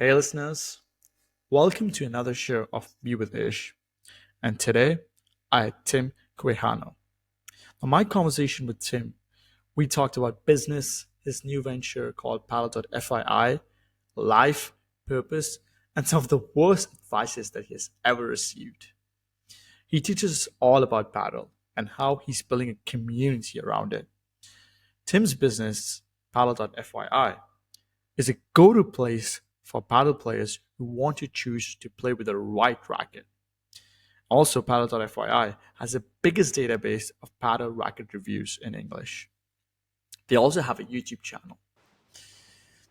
Hey listeners, welcome to another show of Be With Ish. And today I had Tim Quijano. On my conversation with Tim, we talked about business, his new venture called padel.fyi, life, purpose, and some of the worst advices that he has ever received. He teaches us all about paddle and how he's building a community around it. Tim's business, padel.fyi, is a go-to place for paddle players who want to choose to play with the right racket. Also, padel.fyi has the biggest database of paddle racket reviews in English. They also have a YouTube channel.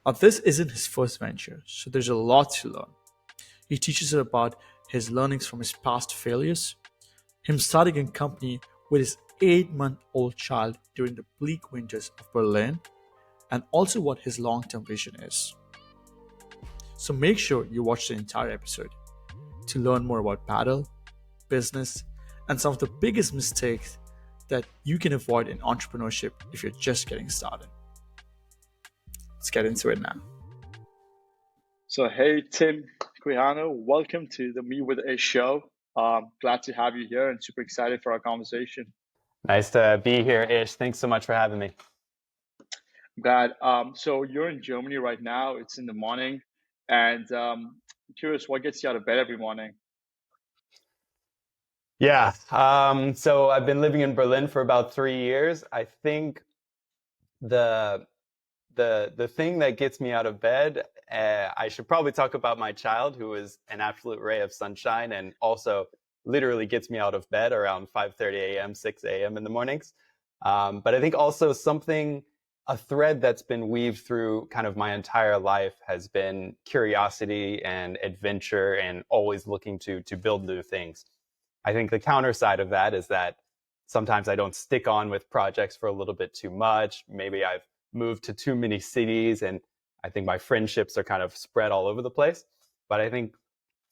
Now, this isn't his first venture, so there's a lot to learn. He teaches us about his learnings from his past failures, him starting a company with his 8-month-old child during the bleak winters of Berlin, and also what his long-term vision is. So make sure you watch the entire episode to learn more about paddle, business, and some of the biggest mistakes that you can avoid in entrepreneurship if you're just getting started. Let's get into it now. So, hey, Tim Quijano, welcome to the Me With A show. Glad to have you here and super excited for our conversation. Nice to be here, Ish. Thanks so much for having me. I'm glad. So you're in Germany right now. It's in the morning, and I'm curious what gets you out of bed every morning. Yeah. So I've been living in Berlin for about 3 years. I think the the thing that gets me out of bed, I should probably talk about my child, who is an absolute ray of sunshine and also literally gets me out of bed around 5:30 a.m., 6 a.m. in the mornings. But I think also a thread that's been weaved through kind of my entire life has been curiosity and adventure and always looking to build new things. I think the counter side of that is that sometimes I don't stick on with projects for a little bit too much. Maybe I've moved to too many cities and I think my friendships are kind of spread all over the place. But I think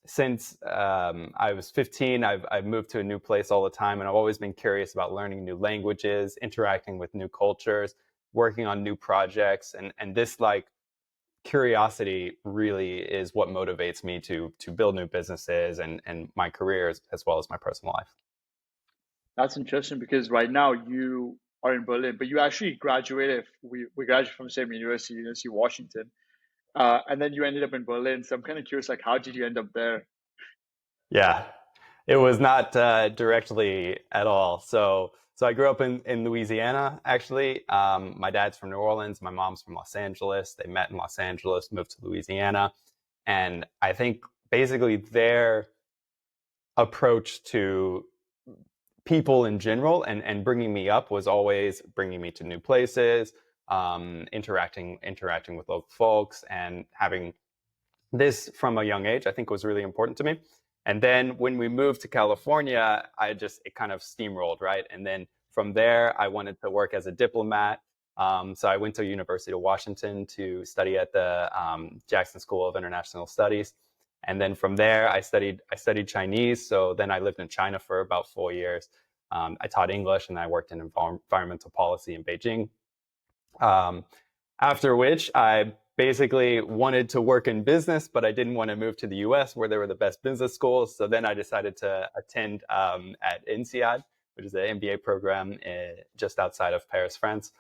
since I was 15, I've moved to a new place all the time, and I've always been curious about learning new languages, interacting with new cultures, working on new projects, and this like curiosity really is what motivates me to build new businesses and my career as well as my personal life. That's interesting because right now you are in Berlin, but you actually graduated. We graduated from the same university, University of Washington, and then you ended up in Berlin. So I'm kind of curious, like, how did you end up there? Yeah, it was not directly at all. So I grew up in Louisiana, actually. My dad's from New Orleans. My mom's from Los Angeles. They met in Los Angeles, moved to Louisiana. And I think basically their approach to people in general and bringing me up was always bringing me to new places, interacting with local folks, and having this from a young age, I think was really important to me. And then when we moved to California, it kind of steamrolled, right? And then from there, I wanted to work as a diplomat. So I went to University of Washington to study at the Jackson School of International Studies. And then from there, I studied Chinese. So then I lived in China for about 4 years. I taught English and I worked in environmental policy in Beijing. Um, After which I basically wanted to work in business, but I didn't want to move to the US where there were the best business schools. So then I decided to attend at INSEAD, which is an MBA program just outside of Paris, France.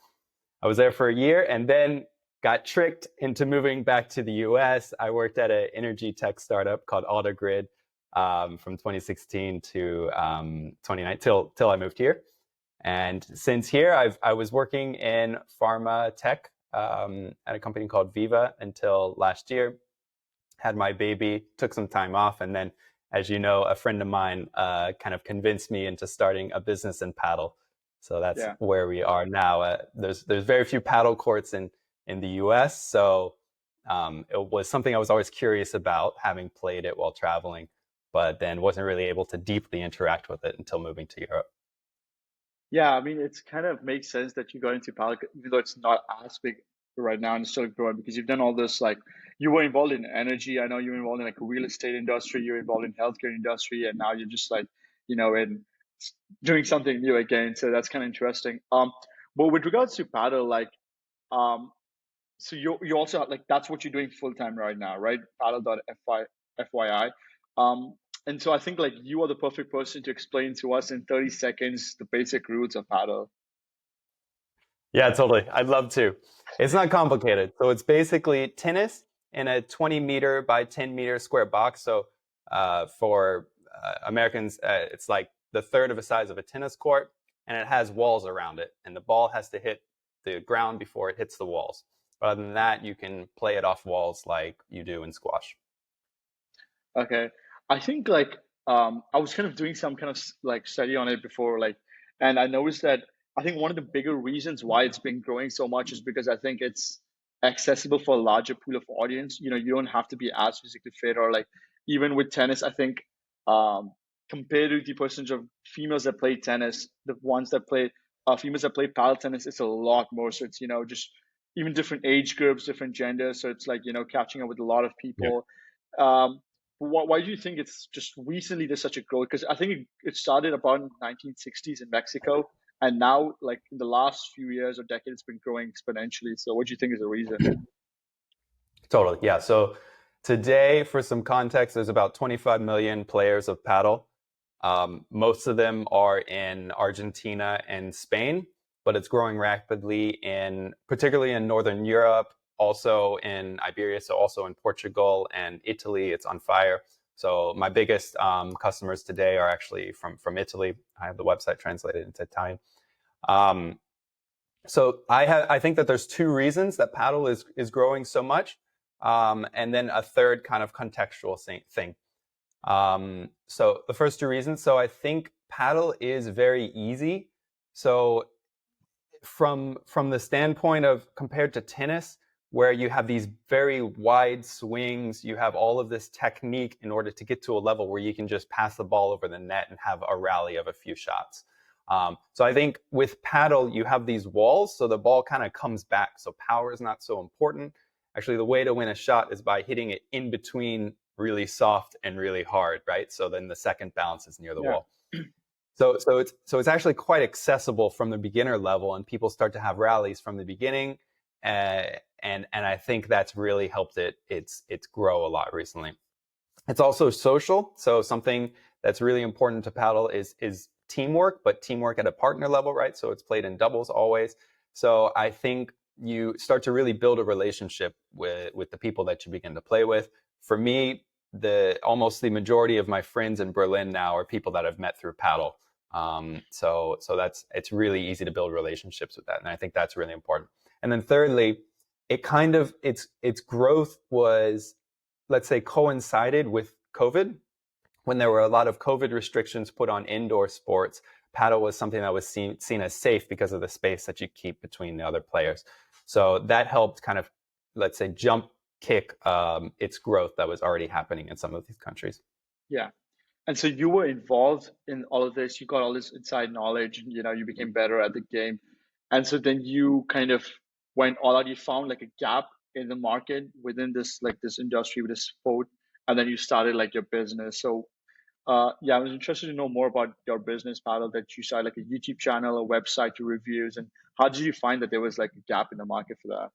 I was there for a year and then got tricked into moving back to the US. I worked at an energy tech startup called AutoGrid from 2016 to 2019 till I moved here. And since here, I was working in pharma tech at a company called Viva until last year. Had my baby, took some time off, and then, as you know, a friend of mine kind of convinced me into starting a business in paddle. So that's Yeah. where we are now. There's very few paddle courts in the U.S., so it was something I was always curious about, having played it while traveling, but then wasn't really able to deeply interact with it until moving to Europe. Yeah, I mean, it's kind of makes sense that you got into Pelican, even though it's not as big right now and it's still growing because you've done all this. Like, you were involved in energy. I know you were involved in like real estate industry. You're involved in healthcare industry, and now you're just like, in doing something new again. So that's kind of interesting. But with regards to paddle, like, um, So you also like that's what you're doing full time right now, right? Padel.fyi. Um, and so I think like you are the perfect person to explain to us in 30 seconds the basic roots of paddle. Yeah, totally. I'd love to. It's not complicated. So it's basically tennis in a 20-meter by 10-meter square box. So for Americans, it's like the third of the size of a tennis court, and it has walls around it. And the ball has to hit the ground before it hits the walls. Other than that, you can play it off walls like you do in squash. Okay. I think like I was kind of doing some kind of like study on it before like and I noticed that I think one of the bigger reasons why it's been growing so much is because I think it's accessible for a larger pool of audience. You know, you don't have to be as physically fit or like even with tennis, I think um compared to the percentage of females that play tennis, the ones that play females that play paddle tennis, it's a lot more. So it's, you know, just even different age groups, different genders. So it's like, you know, catching up with a lot of Yeah. people. Why do you think it's just recently there's such a growth? Because I think it started about in 1960s in Mexico, and now like in the last few years or decades, it's been growing exponentially. So what do you think is the reason? Totally. Yeah. So today, for some context, there's about 25 million players of paddle. Most of them are in Argentina and Spain, but it's growing rapidly particularly in Northern Europe, also in Iberia, so also in Portugal and Italy. It's on fire. So my biggest customers today are actually from Italy. I have the website translated into Italian. Um, so I think that there's two reasons that paddle is growing so much, and then a third kind of contextual thing. So the first two reasons. So I think paddle is very easy. So from the standpoint of compared to tennis, where you have these very wide swings, you have all of this technique in order to get to a level where you can just pass the ball over the net and have a rally of a few shots. So I think with paddle, you have these walls, so the ball kind of comes back. So power is not so important. Actually, the way to win a shot is by hitting it in between really soft and really hard, right? So then the second bounce is near the Yeah, wall. So it's actually quite accessible from the beginner level, and people start to have rallies from the beginning, and I think that's really helped it's grow a lot recently. It's also social, so something that's really important to paddle is teamwork, but teamwork at a partner level, right? So it's played in doubles always. So I think you start to really build a relationship with the people that you begin to play with. For me, almost the majority of my friends in Berlin now are people that I've met through paddle. So it's really easy to build relationships with that, and I think that's really important. And then thirdly, its growth was, let's say, coincided with COVID. When there were a lot of COVID restrictions put on indoor sports, paddle was something that was seen as safe because of the space that you keep between the other players. So that helped kind of, let's say, jump kick its growth that was already happening in some of these countries. yeah. And so you were involved in all of this. You got all this inside knowledge, and you know you became better at the game. And so then you kind of went all out. You found like a gap in the market within this like this industry with this sport, and then you started like your business. So yeah, I was interested to know more about your business paddle that you started like a YouTube channel, a website to reviews, and how did you find that there was like a gap in the market for that?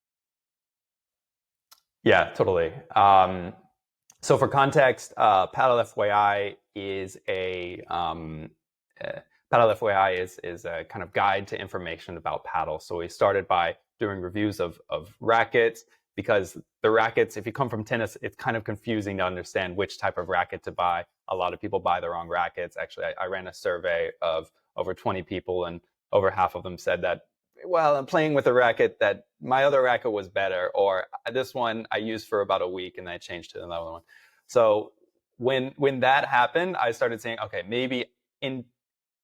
Yeah, totally. So for context, padel.fyi is uh, padel.fyi is a kind of guide to information about paddle. So we started by doing reviews of rackets, because the rackets, if you come from tennis, it's kind of confusing to understand which type of racket to buy. A lot of people buy the wrong rackets. Actually, I ran a survey of over 20 people, and over half of them said that, well, I'm playing with a racket that my other racket was better, or this one I used for about a week and I changed to another one. So when that happened, I started saying, okay, maybe in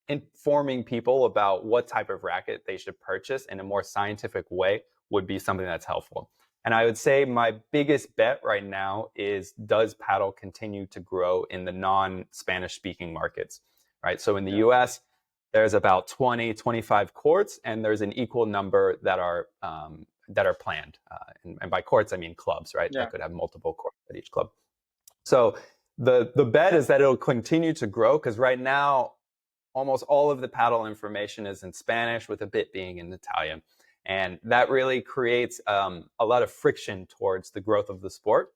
informing people about what type of racket they should purchase in a more scientific way would be something that's helpful. And I would say my biggest bet right now is, does paddle continue to grow in the non-Spanish speaking markets, right? So in the Yeah, US, there's about 20, 25 courts, and there's an equal number that are planned. And by courts, I mean clubs, right? yeah, That could have multiple courts at each club. So the bet is that it'll continue to grow, because right now almost all of the paddle information is in Spanish, with a bit being in Italian. And that really creates a lot of friction towards the growth of the sport.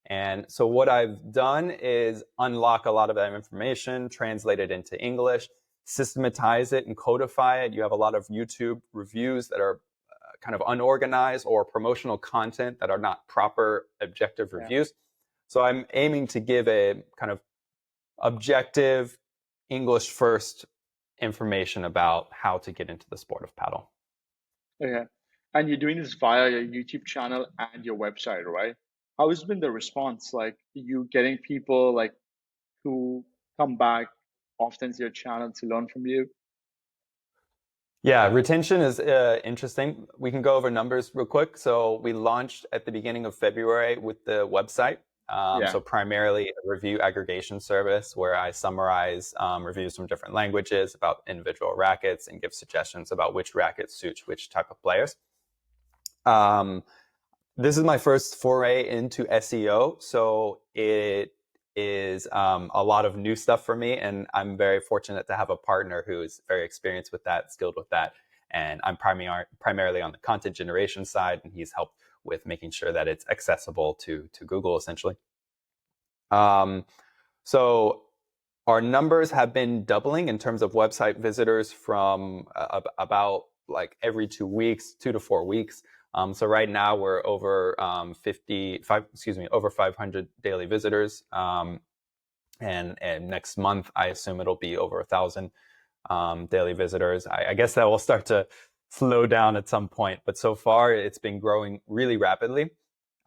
And so what I've done is unlock a lot of that information, translate it into English, systematize it and codify it. You have a lot of YouTube reviews that are kind of unorganized, or promotional content that are not proper objective reviews. So I'm aiming to give a kind of objective, English first information about how to get into the sport of paddle. Okay. And you're doing this via your YouTube channel and your website, right? How has been the response? Like, you getting people like who come back often to your channel to learn from you? Yeah, retention is interesting. We can go over numbers real quick. So we launched at the beginning of February with the website. Yeah. So primarily a review aggregation service where I summarize reviews from different languages about individual rackets and give suggestions about which racket suits which type of players. This is my first foray into SEO, so it is a lot of new stuff for me, and I'm very fortunate to have a partner who is very experienced with that, skilled with that, and I'm primarily on the content generation side, and he's helped with making sure that it's accessible to Google, essentially. So our numbers have been doubling in terms of website visitors from about like every 2 weeks, 2 to 4 weeks. So right now we're over over 500 daily visitors. And next month, I assume it'll be over 1,000 daily visitors. I guess that will start to slow down at some point, but so far it's been growing really rapidly.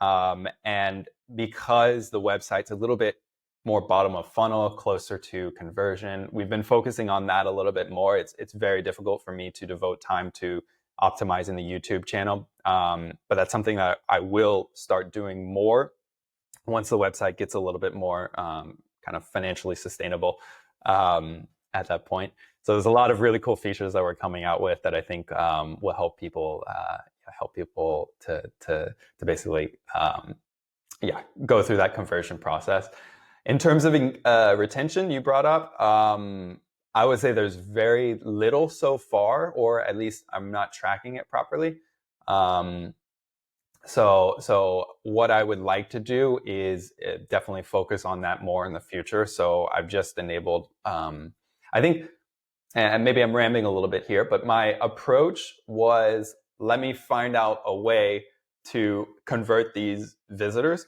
And because the website's a little bit more bottom of funnel, closer to conversion, we've been focusing on that a little bit more. It's very difficult for me to devote time to optimizing the YouTube channel. But that's something that I will start doing more once the website gets a little bit more kind of financially sustainable at that point. So there's a lot of really cool features that we're coming out with that I think will help people to basically go through that conversion process. In terms of retention, you brought up, I would say there's very little so far, or at least I'm not tracking it properly. So what I would like to do is definitely focus on that more in the future. So I've just enabled, I think, and maybe I'm rambling a little bit here, but my approach was, let me find out a way to convert these visitors.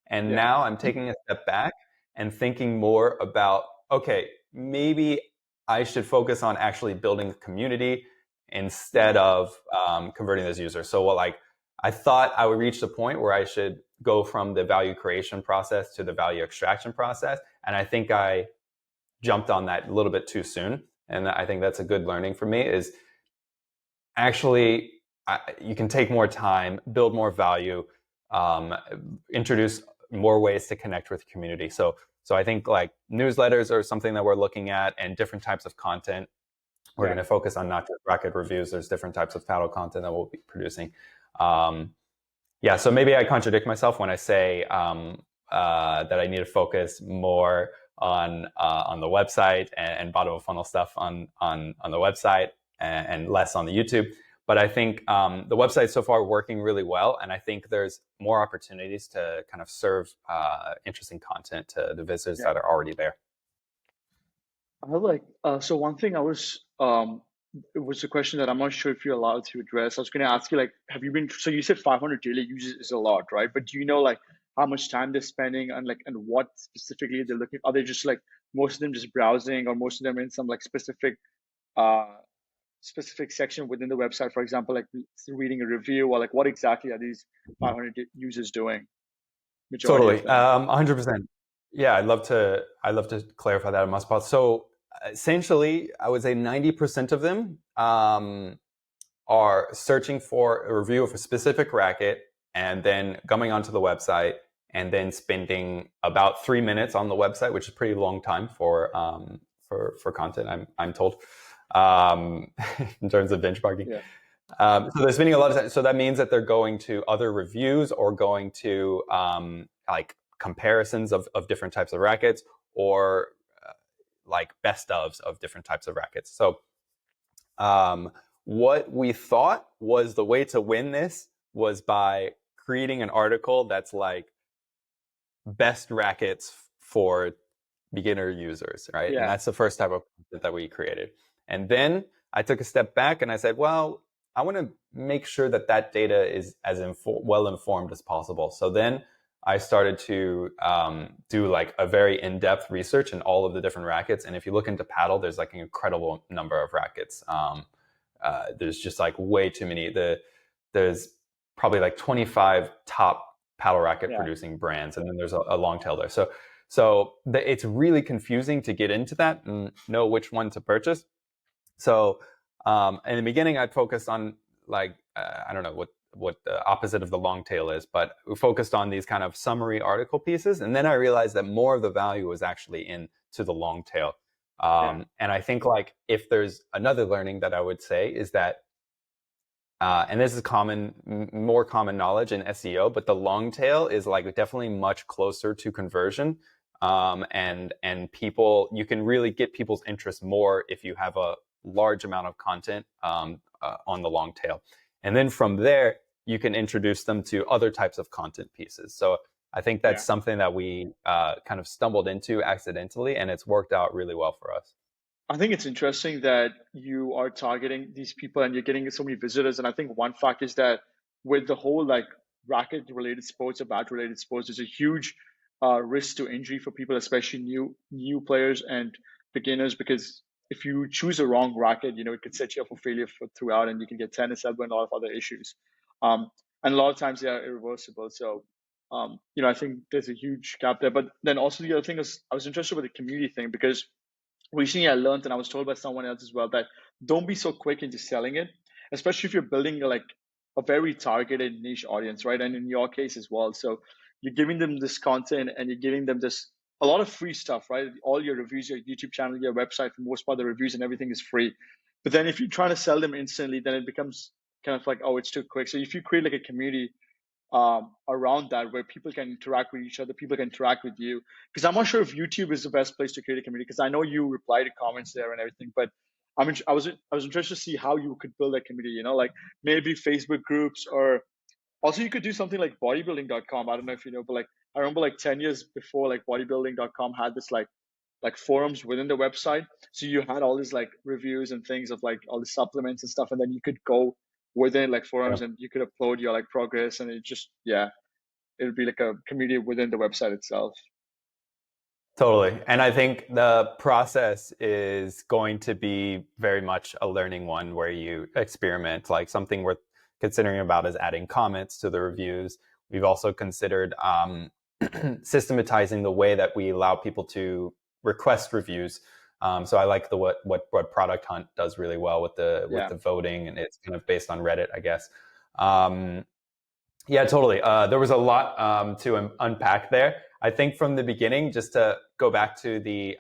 And now I'm taking a step back and thinking more about, okay, maybe I should focus on actually building a community instead of converting those users. So I thought I would reach the point where I should go from the value creation process to the value extraction process. And I think I jumped on that a little bit too soon. And I think that's a good learning for me, is actually you can take more time, build more value, introduce more ways to connect with the community. So I think like newsletters are something that we're looking at, and different types of content. We're going to focus on not just racket reviews. There's different types of paddle content that we'll be producing. So maybe I contradict myself when I say that I need to focus more on the website and bottom of funnel stuff on the website and less on the YouTube. But I think the website so far working really well, and I think there's more opportunities to kind of serve interesting content to the visitors that are already there. I like so one thing I was it was a question that I'm not sure if you're allowed to address. I was going to ask you, like, have you been, so you said 500 daily users is a lot, right? But do you know like how much time they're spending, and like, and what specifically they're looking? Are they just like, most of them just browsing, or most of them in some like uh specific section within the website, for example, like reading a review, or like what exactly are these 500 users doing? Majority Totally, of them. 100%. Yeah, I'd love to clarify that, Maspal. So essentially, I would say 90% of them are searching for a review of a specific racket and then coming onto the website and then spending about 3 minutes on the website, which is a pretty long time for content, I'm told, in terms of benchmarking. Yeah. So they're spending a lot of time. So that means that they're going to other reviews, or going to like comparisons of different types of rackets, or like best ofs of different types of rackets. So what we thought was the way to win this was by creating an article that's like best rackets for beginner users, right? And Yeah. that's the first type of content that we created. And then I took a step back and I said, well, I want to make sure that that data is as well informed as possible. So then I started to do like a very in-depth research in all of the different rackets. And if you look into paddle, there's like an incredible number of rackets. There's just like way too many. There's probably like 25 top paddle racket Yeah. producing brands, and then there's a long tail there. So it's really confusing to get into that and know which one to purchase. So in the beginning, I'd focus on like I don't know what the opposite of the long tail is, but we focused on these kind of summary article pieces, and then I realized that more of the value was actually into the long tail. Yeah. And I think like if there's another learning that I would say is that and this is more common knowledge in SEO, but the long tail is like definitely much closer to conversion. And people, you can really get people's interest more if you have a large amount of content on the long tail. And then from there, you can introduce them to other types of content pieces. So I think that's Yeah. something that we kind of stumbled into accidentally, and it's worked out really well for us. I think it's interesting that you are targeting these people and you're getting so many visitors. And I think one fact is that with the whole like racket related sports or bat related sports, there's a huge risk to injury for people, especially new players and beginners, because if you choose a wrong racket, it could set you up for failure throughout, and you can get tennis elbow and a lot of other issues. And a lot of times they are irreversible. So, I think there's a huge gap there. But then also the other thing is I was interested with the community thing because recently I learned, and I was told by someone else as well, that don't be so quick into selling it, especially if you're building like a very targeted niche audience, right? And in your case as well. So you're giving them this content and you're giving them this a lot of free stuff, right? All your reviews, your YouTube channel, your website, for the most part, the reviews and everything is free. But then if you're trying to sell them instantly, then it becomes kind of like, oh, it's too quick. So if you create like a community around that where people can interact with each other, people can interact with you, because I'm not sure if YouTube is the best place to create a community, because I know you reply to comments there and everything, but I was interested to see how you could build a community, like maybe Facebook groups, or also you could do something like bodybuilding.com. I don't know if you know, but like I remember like 10 years before, like bodybuilding.com had this like forums within the website. So you had all these like reviews and things of like all the supplements and stuff, and then you could go within like forums and you could upload your like progress, and it would be like a community within the website itself. Totally. And I think the process is going to be very much a learning one where you experiment. Like something worth considering about is adding comments to the reviews. We've also considered systematizing the way that we allow people to request reviews. So I like what Product Hunt does really well with Yeah. the voting, and it's kind of based on Reddit, I guess. Yeah, totally. There was a lot to unpack there. I think from the beginning, just to go back to the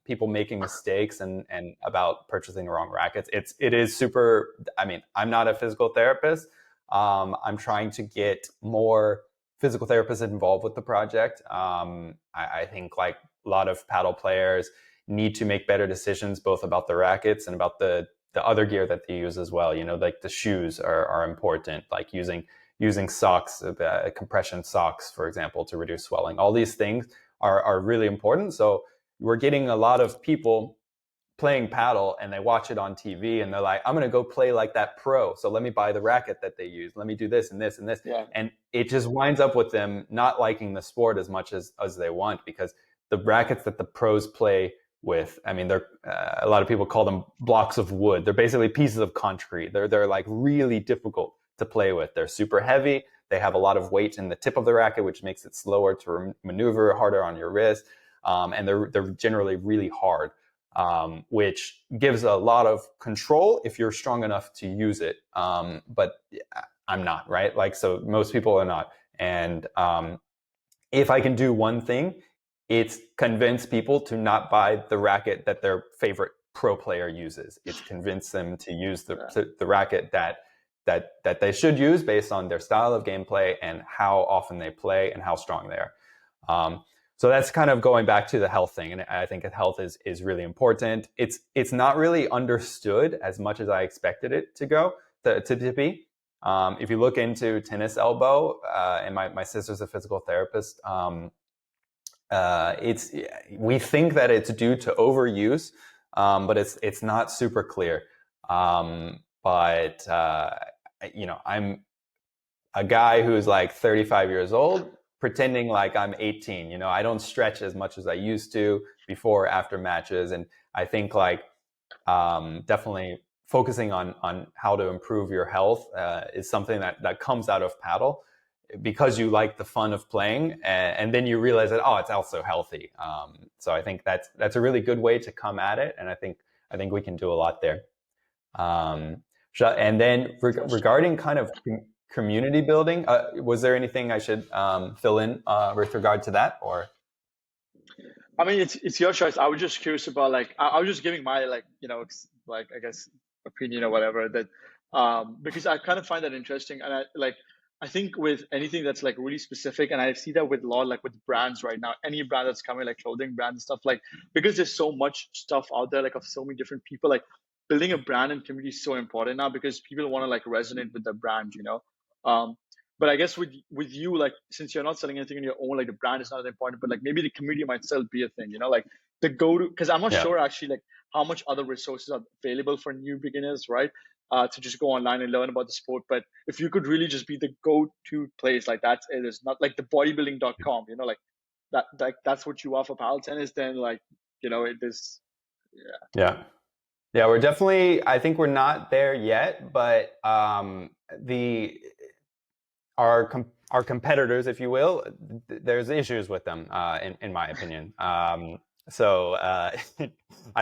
people making mistakes and about purchasing the wrong rackets, it is super. I mean, I'm not a physical therapist. I'm trying to get more physical therapists involved with the project. I think like a lot of paddle players need to make better decisions both about the rackets and about the other gear that they use as well. Like the shoes are important, like using socks, compression socks, for example, to reduce swelling. All these things are really important. So we're getting a lot of people playing paddle and they watch it on TV and they're like, I'm going to go play like that pro. So let me buy the racket that they use. Let me do this and this and this. Yeah. And it just winds up with them not liking the sport as much as they want, because the rackets that the pros play with, I mean, they're a lot of people call them blocks of wood. They're basically pieces of concrete. They're like really difficult to play with. They're super heavy. They have a lot of weight in the tip of the racket, which makes it slower to maneuver, harder on your wrist. And they're generally really hard, which gives a lot of control if you're strong enough to use it. But I'm not, right? Like, so most people are not. And if I can do one thing, it's convince people to not buy the racket that their favorite pro player uses. It's convince them to use the racket that they should use based on their style of gameplay and how often they play and how strong they are. So that's kind of going back to the health thing, and I think health is really important. It's not really understood as much as I expected it to go to be. If you look into tennis elbow, and my sister's a physical therapist, it's we think that it's due to overuse, but it's not super clear. But I'm a guy who's like 35 years old pretending like I'm 18. I don't stretch as much as I used to before or after matches. And I think like definitely focusing on how to improve your health is something that comes out of paddle because you like the fun of playing, and then you realize that, oh, it's also healthy. So I think that's a really good way to come at it, and I think we can do a lot there. Um, and then regarding kind of community building, was there anything I should fill in with regard to that, or? I mean, it's your choice. I was just curious about like I was just giving my like like I guess opinion or whatever that because I kind of find that interesting, and I think with anything that's like really specific, and I see that with a lot like with brands right now, any brand that's coming like clothing brand and stuff like because there's so much stuff out there like of so many different people like building a brand and community is so important now because people want to like resonate with the brand. Um, but I guess with you, like since you're not selling anything on your own, like the brand is not that important, but like maybe the community might still be a thing, like the go to because I'm not Yeah. sure actually like how much other resources are available for new beginners, right? To just go online and learn about the sport. But if you could really just be the go to place, like that's it is not like the bodybuilding.com, like that's what you are for paddle tennis, then like it is. Yeah. Yeah. Yeah, we're definitely, I think we're not there yet, but the our competitors, if you will, there's issues with them, in my opinion. So I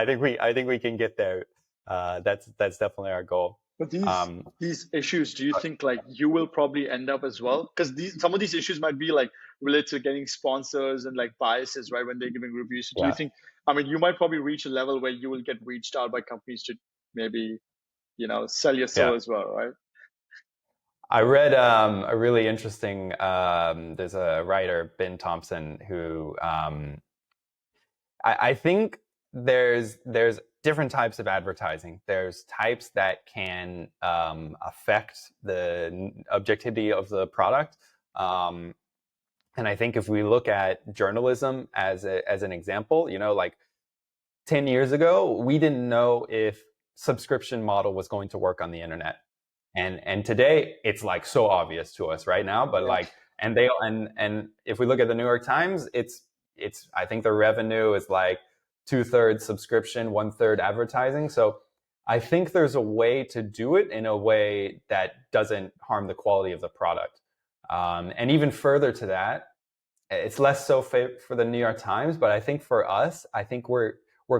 think we can get there. That's definitely our goal. But Um, these issues, do you think like you will probably end up as well? Because some of these issues might be like related to getting sponsors and like biases, right? When they're giving reviews. So do you yeah, think? I mean, you might probably reach a level where you will get reached out by companies to maybe sell your soul yeah. as well, right? I read a really interesting. There's a writer, Ben Thompson, who I think there's different types of advertising. There's types that can affect the objectivity of the product. Um, and I think if we look at journalism as an example, like 10 years ago, we didn't know if subscription model was going to work on the internet. And today it's like so obvious to us right now, but Yeah. like, and if we look at the New York Times, it's I think the revenue is like 2/3 subscription, 1/3 advertising. So I think there's a way to do it in a way that doesn't harm the quality of the product. And even further to that, it's less so for the New York Times, but I think for us, I think we're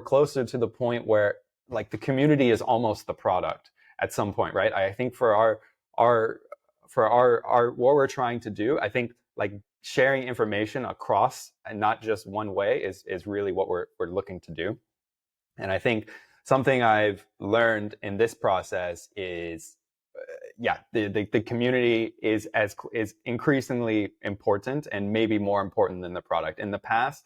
closer to the point where like the community is almost the product at some point, right? I think for our what we're trying to do, I think like sharing information across and not just one way is really what we're looking to do. And I think something I've learned in this process is yeah, the community is increasingly important and maybe more important than the product. In the past,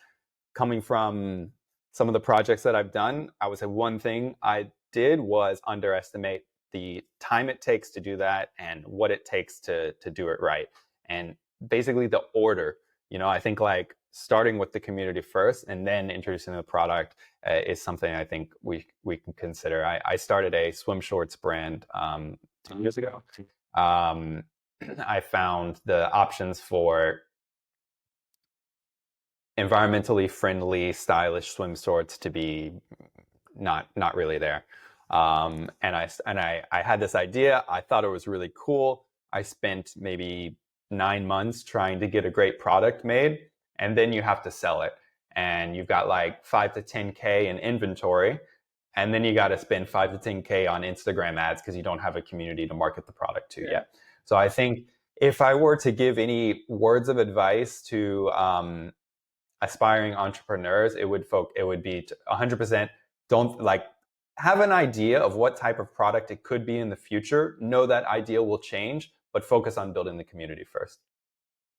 coming from some of the projects that I've done, I would say one thing I did was underestimate the time it takes to do that and what it takes to do it right. And basically the order, I think like starting with the community first and then introducing the product is something I think we can consider. I started a swim shorts brand 2 years ago. Um, I found the options for environmentally friendly, stylish swim shorts to be not really there. And I had this idea. I thought it was really cool. I spent maybe 9 months trying to get a great product made, and then you have to sell it, and you've got like 5 to 10K in inventory, and then you got to spend 5 to 10K on Instagram ads because you don't have a community to market the product to yet. So I think if I were to give any words of advice to aspiring entrepreneurs, it would be 100% don't like have an idea of what type of product it could be in the future. Know that idea will change, but focus on building the community first.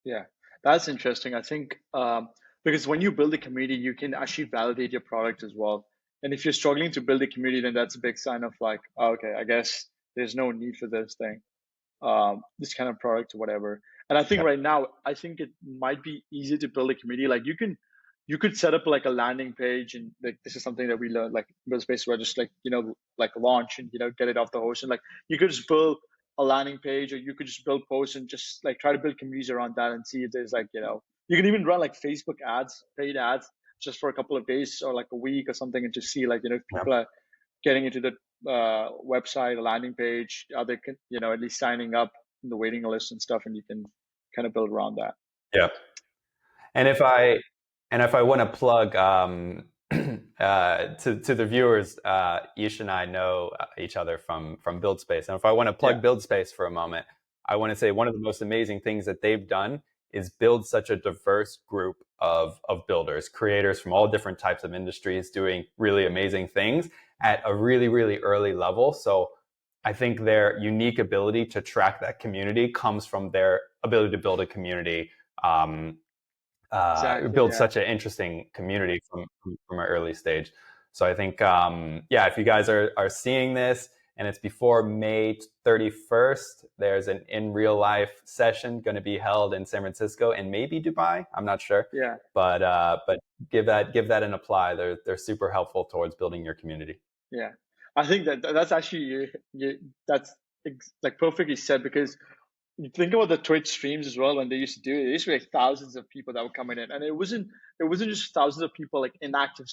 Yeah, that's interesting. I think because when you build a community, you can actually validate your product as well. And if you're struggling to build a community, then that's a big sign of like, oh, okay, I guess there's no need for this thing, this kind of product or whatever. And I think Yep. right now, I think it might be easier to build a community. Like you could set up like a landing page, and like this is something that we learned like build space where just like like launch and get it off the host, and like you could just build a landing page, or you could just build posts and just like try to build communities around that and see if there's like you can even run like Facebook ads, paid ads, just for a couple of days or like a week or something, and just see like if Yep. people are getting into the website, a landing page, are they at least signing up in the waiting list and stuff, and you can kind of build around that. Yep. And if I want to plug to the viewers, Ish and I know each other from Build Space. And if I want to plug Yeah, Build Space for a moment, I want to say one of the most amazing things that they've done is build such a diverse group of builders, creators from all different types of industries doing really amazing things at a really, really early level. So I think their unique ability to track that community comes from their ability to build a community, exactly. build Yeah, such an interesting community from an early stage. So I think, yeah, if you guys are seeing this and it's before May 31st, there's an in real life session going to be held in San Francisco and maybe Dubai. I'm not sure, yeah, but give that an apply. They're super helpful towards building your community. yeah. I think that's actually that's like perfectly said, because you think about the Twitch streams as well. When they used to do it, there used to be like thousands of people that were coming in, and it wasn't just thousands of people like inactive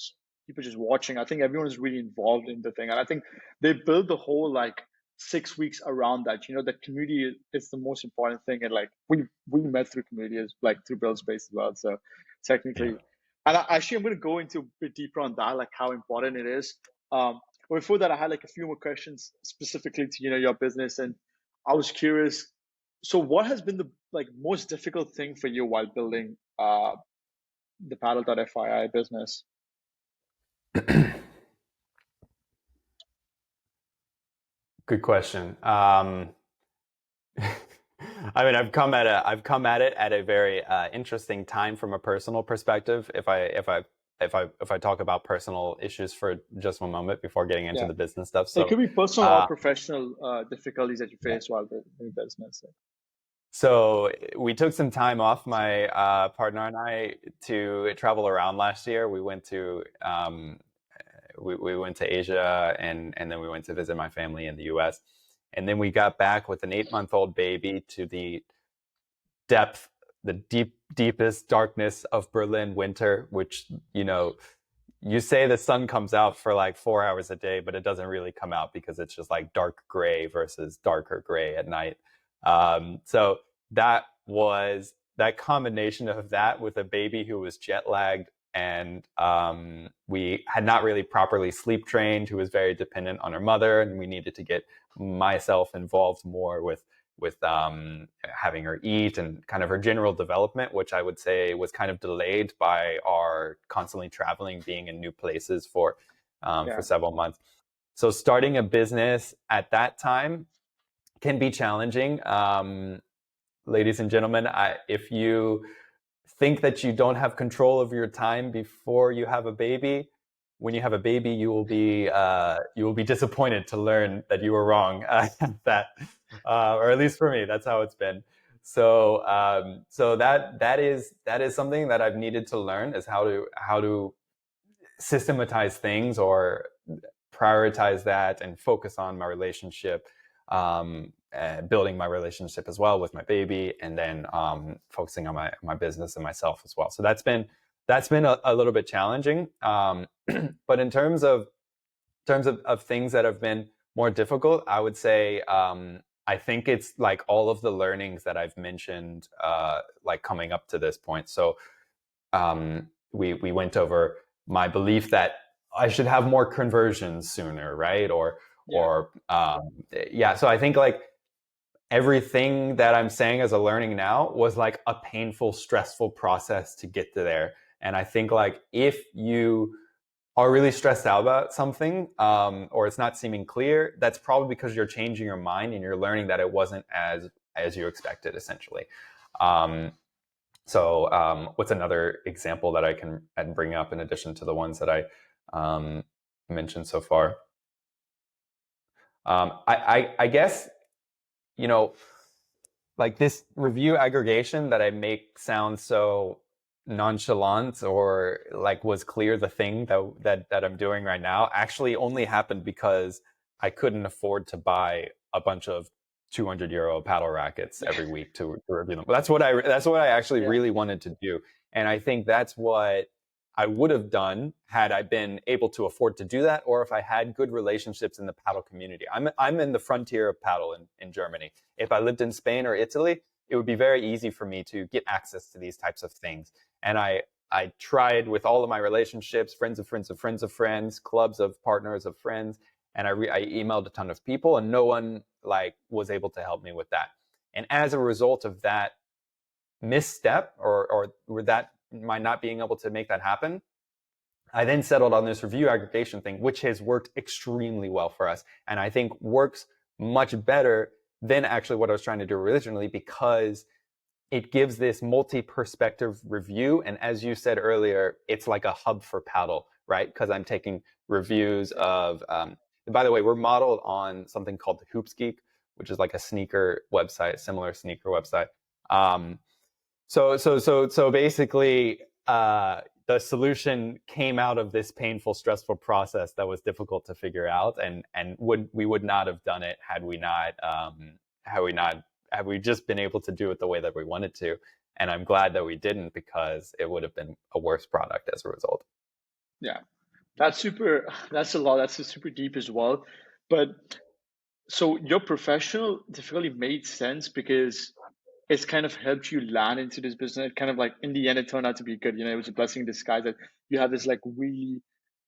people just watching. I think everyone was really involved in the thing, and I think they built the whole like 6 weeks around that. That community is the most important thing, and like we met through community as like through Build Space as well. So Yeah. technically, and actually I'm going to go into a bit deeper on that, like how important it is. But before that, I had like a few more questions specifically to your business, and I was curious. So, what has been the like most difficult thing for you while building the padel.fyi business? Good question. I mean, I've come at it at a very interesting time from a personal perspective. If I talk about personal issues for just one moment before getting into Yeah, the business stuff. it So, could be personal or uh, professional difficulties that you yeah. face while building business. So we took some time off, my partner and I, to travel around last year. We went to Asia, and then we went to visit my family in the U.S. And then we got back with an 8-month-old baby to the depth, the deepest darkness of Berlin winter, which, you say the sun comes out for like 4 hours a day, but it doesn't really come out because it's just like dark gray versus darker gray at night. So that combination of that with a baby who was jet lagged, and we had not really properly sleep trained, who was very dependent on her mother, and we needed to get myself involved more with having her eat and kind of her general development, which I would say was kind of delayed by our constantly traveling, being in new places for Yeah, several months. So starting a business at that time can be challenging. Ladies and gentlemen, if you think that you don't have control of your time before you have a baby, when you have a baby, you will be disappointed to learn that you were wrong. That, or at least for me, that's how it's been. So that is something that I've needed to learn, is how to systematize things, or prioritize that and focus on my relationship, building my relationship as well with my baby, and then focusing on my business and myself as well. So that's been a little bit challenging. But in terms of things that have been more difficult, I would say I think it's like all of the learnings that I've mentioned, like coming up to this point. So we went over my belief that I should have more conversions sooner, right? yeah, Yeah. So I think like everything that I'm saying as a learning now was like a painful, stressful process to get to there. And I think like if you are really stressed out about something, or it's not seeming clear, that's probably because you're changing your mind and you're learning that it wasn't as you expected, essentially. Um, So what's another example that I can bring up in addition to the ones that I mentioned so far? I guess, you know, like this review aggregation that I make sounds so nonchalant or like was clear the thing that I'm doing right now actually only happened because I couldn't afford to buy a bunch of 200 € paddle rackets every week to review them. That's what I actually Yeah. really wanted to do. And I think that's what I would have done had I been able to afford to do that, or if I had good relationships in the paddle community. I'm in the frontier of paddle in Germany. If I lived in Spain or Italy, it would be very easy for me to get access to these types of things. And I tried with all of my relationships, friends of friends of friends of friends, clubs of partners of friends, and I emailed a ton of people, and no one like was able to help me with that. And as a result of that misstep or that my not being able to make that happen, I then settled on this review aggregation thing, which has worked extremely well for us. And I think works much better than actually what I was trying to do originally, because it gives this multi-perspective review. And as you said earlier, it's like a hub for paddle, right? Because I'm taking reviews of, by the way, we're modeled on something called the Hoops Geek, which is like a sneaker website, similar sneaker website. Um, so basically, the solution came out of this painful, stressful process that was difficult to figure out, and we would not have done it had we not had we just been able to do it the way that we wanted to. And I'm glad that we didn't, because it would have been a worse product as a result. Yeah. That's super. That's a lot. That's super deep as well. But so your professional difficulty made sense because it's kind of helped you land into this business. Kind of like in the end, it turned out to be good. It was a blessing in disguise that you had this like really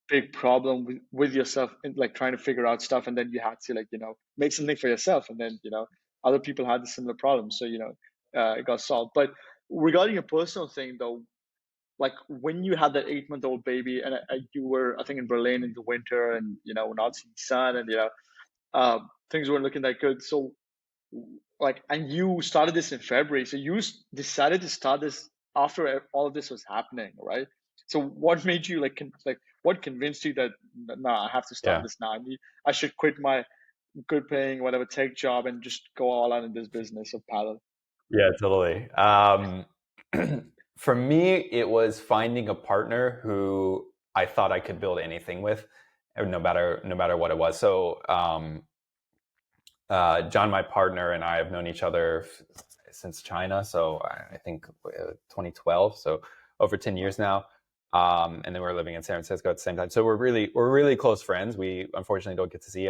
big problem with yourself and like trying to figure out stuff, and then you had to like make something for yourself, and then other people had the similar problem, so it got solved. But regarding a personal thing though, like when you had that 8-month old baby and you were, I think, in Berlin in the winter, and not seeing sun, and things weren't looking that good. So like, and you started this in February, so you decided to start this after all of this was happening, right? So what made you like what convinced you that no, I have to start Yeah. this now? I should quit my good paying whatever tech job and just go all out in this business of paddle. Yeah, totally. For me, it was finding a partner who I thought I could build anything with, no matter what it was. So John, my partner, and I have known each other since China, so I think 2012, so over 10 years Wow. now. And then we're living in San Francisco at the same time. So we're really close friends. We unfortunately don't get to see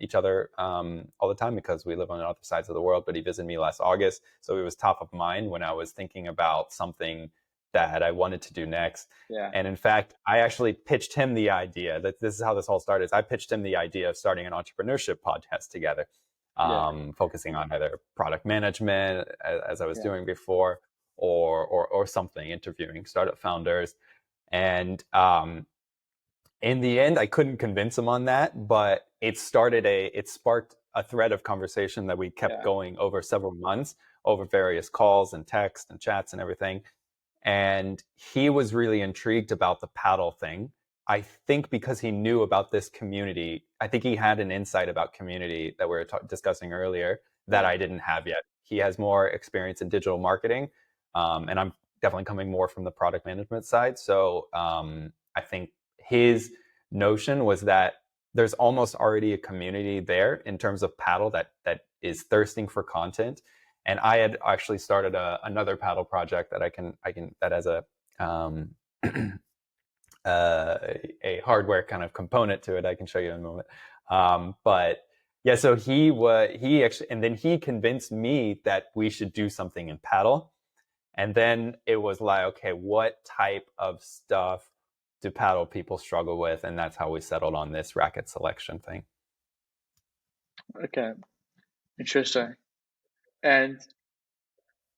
each other all the time, because we live on other sides of the world. But he visited me last August, so it was top of mind when I was thinking about something that I wanted to do next. Yeah. And in fact, I actually pitched him the idea that this is how this all started. I pitched him the idea of starting an entrepreneurship podcast together, Yeah. focusing on either product management, as I was Yeah. doing before, or something, interviewing startup founders. And in the end, I couldn't convince him on that, but it sparked a thread of conversation that we kept Yeah. going over several months, over various calls and texts and chats and everything. And he was really intrigued about the paddle thing. I think because he knew about this community. I think he had an insight about community that we were discussing earlier that Yeah. I didn't have yet. He has more experience in digital marketing, and I'm definitely coming more from the product management side. So I think his notion was that there's almost already a community there in terms of paddle that is thirsting for content. And I had actually started another paddle project that I can that has um, a hardware kind of component to it. I can show you in a moment. But yeah, so he actually, and then he convinced me that we should do something in paddle. And then it was like, okay, what type of stuff do paddle people struggle with? And that's how we settled on this racket selection thing. Okay. Interesting. And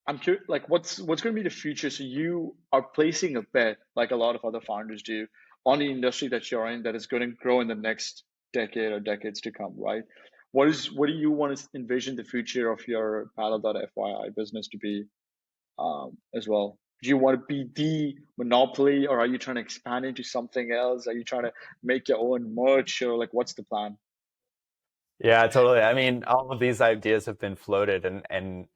I'm curious, like, what's going to be the future? So you are placing a bet, like a lot of other founders do, on the industry that you're in, that is going to grow in the next decade or decades to come, right? What do you want to envision the future of your padel.fyi business to be, as well? Do you want to be the monopoly, or are you trying to expand into something else? Are you trying to make your own merch, or like what's the plan? Yeah, totally. I mean, all of these ideas have been floated, and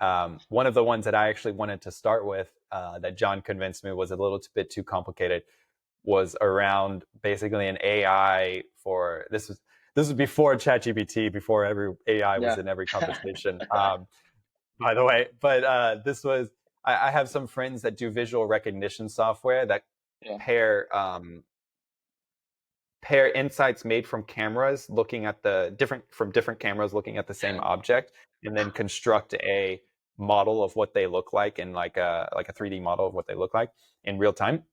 one of the ones that I actually wanted to start with, that John convinced me was a little bit too complicated, was around basically an AI for this was before ChatGPT, before every AI was Yeah. in every conversation. By the way, but this was I have some friends that do visual recognition software that Yeah. pair pair insights made from cameras looking at the different cameras looking at the same object, and then construct a model of what they look like, in like a 3D model of what they look like in real time.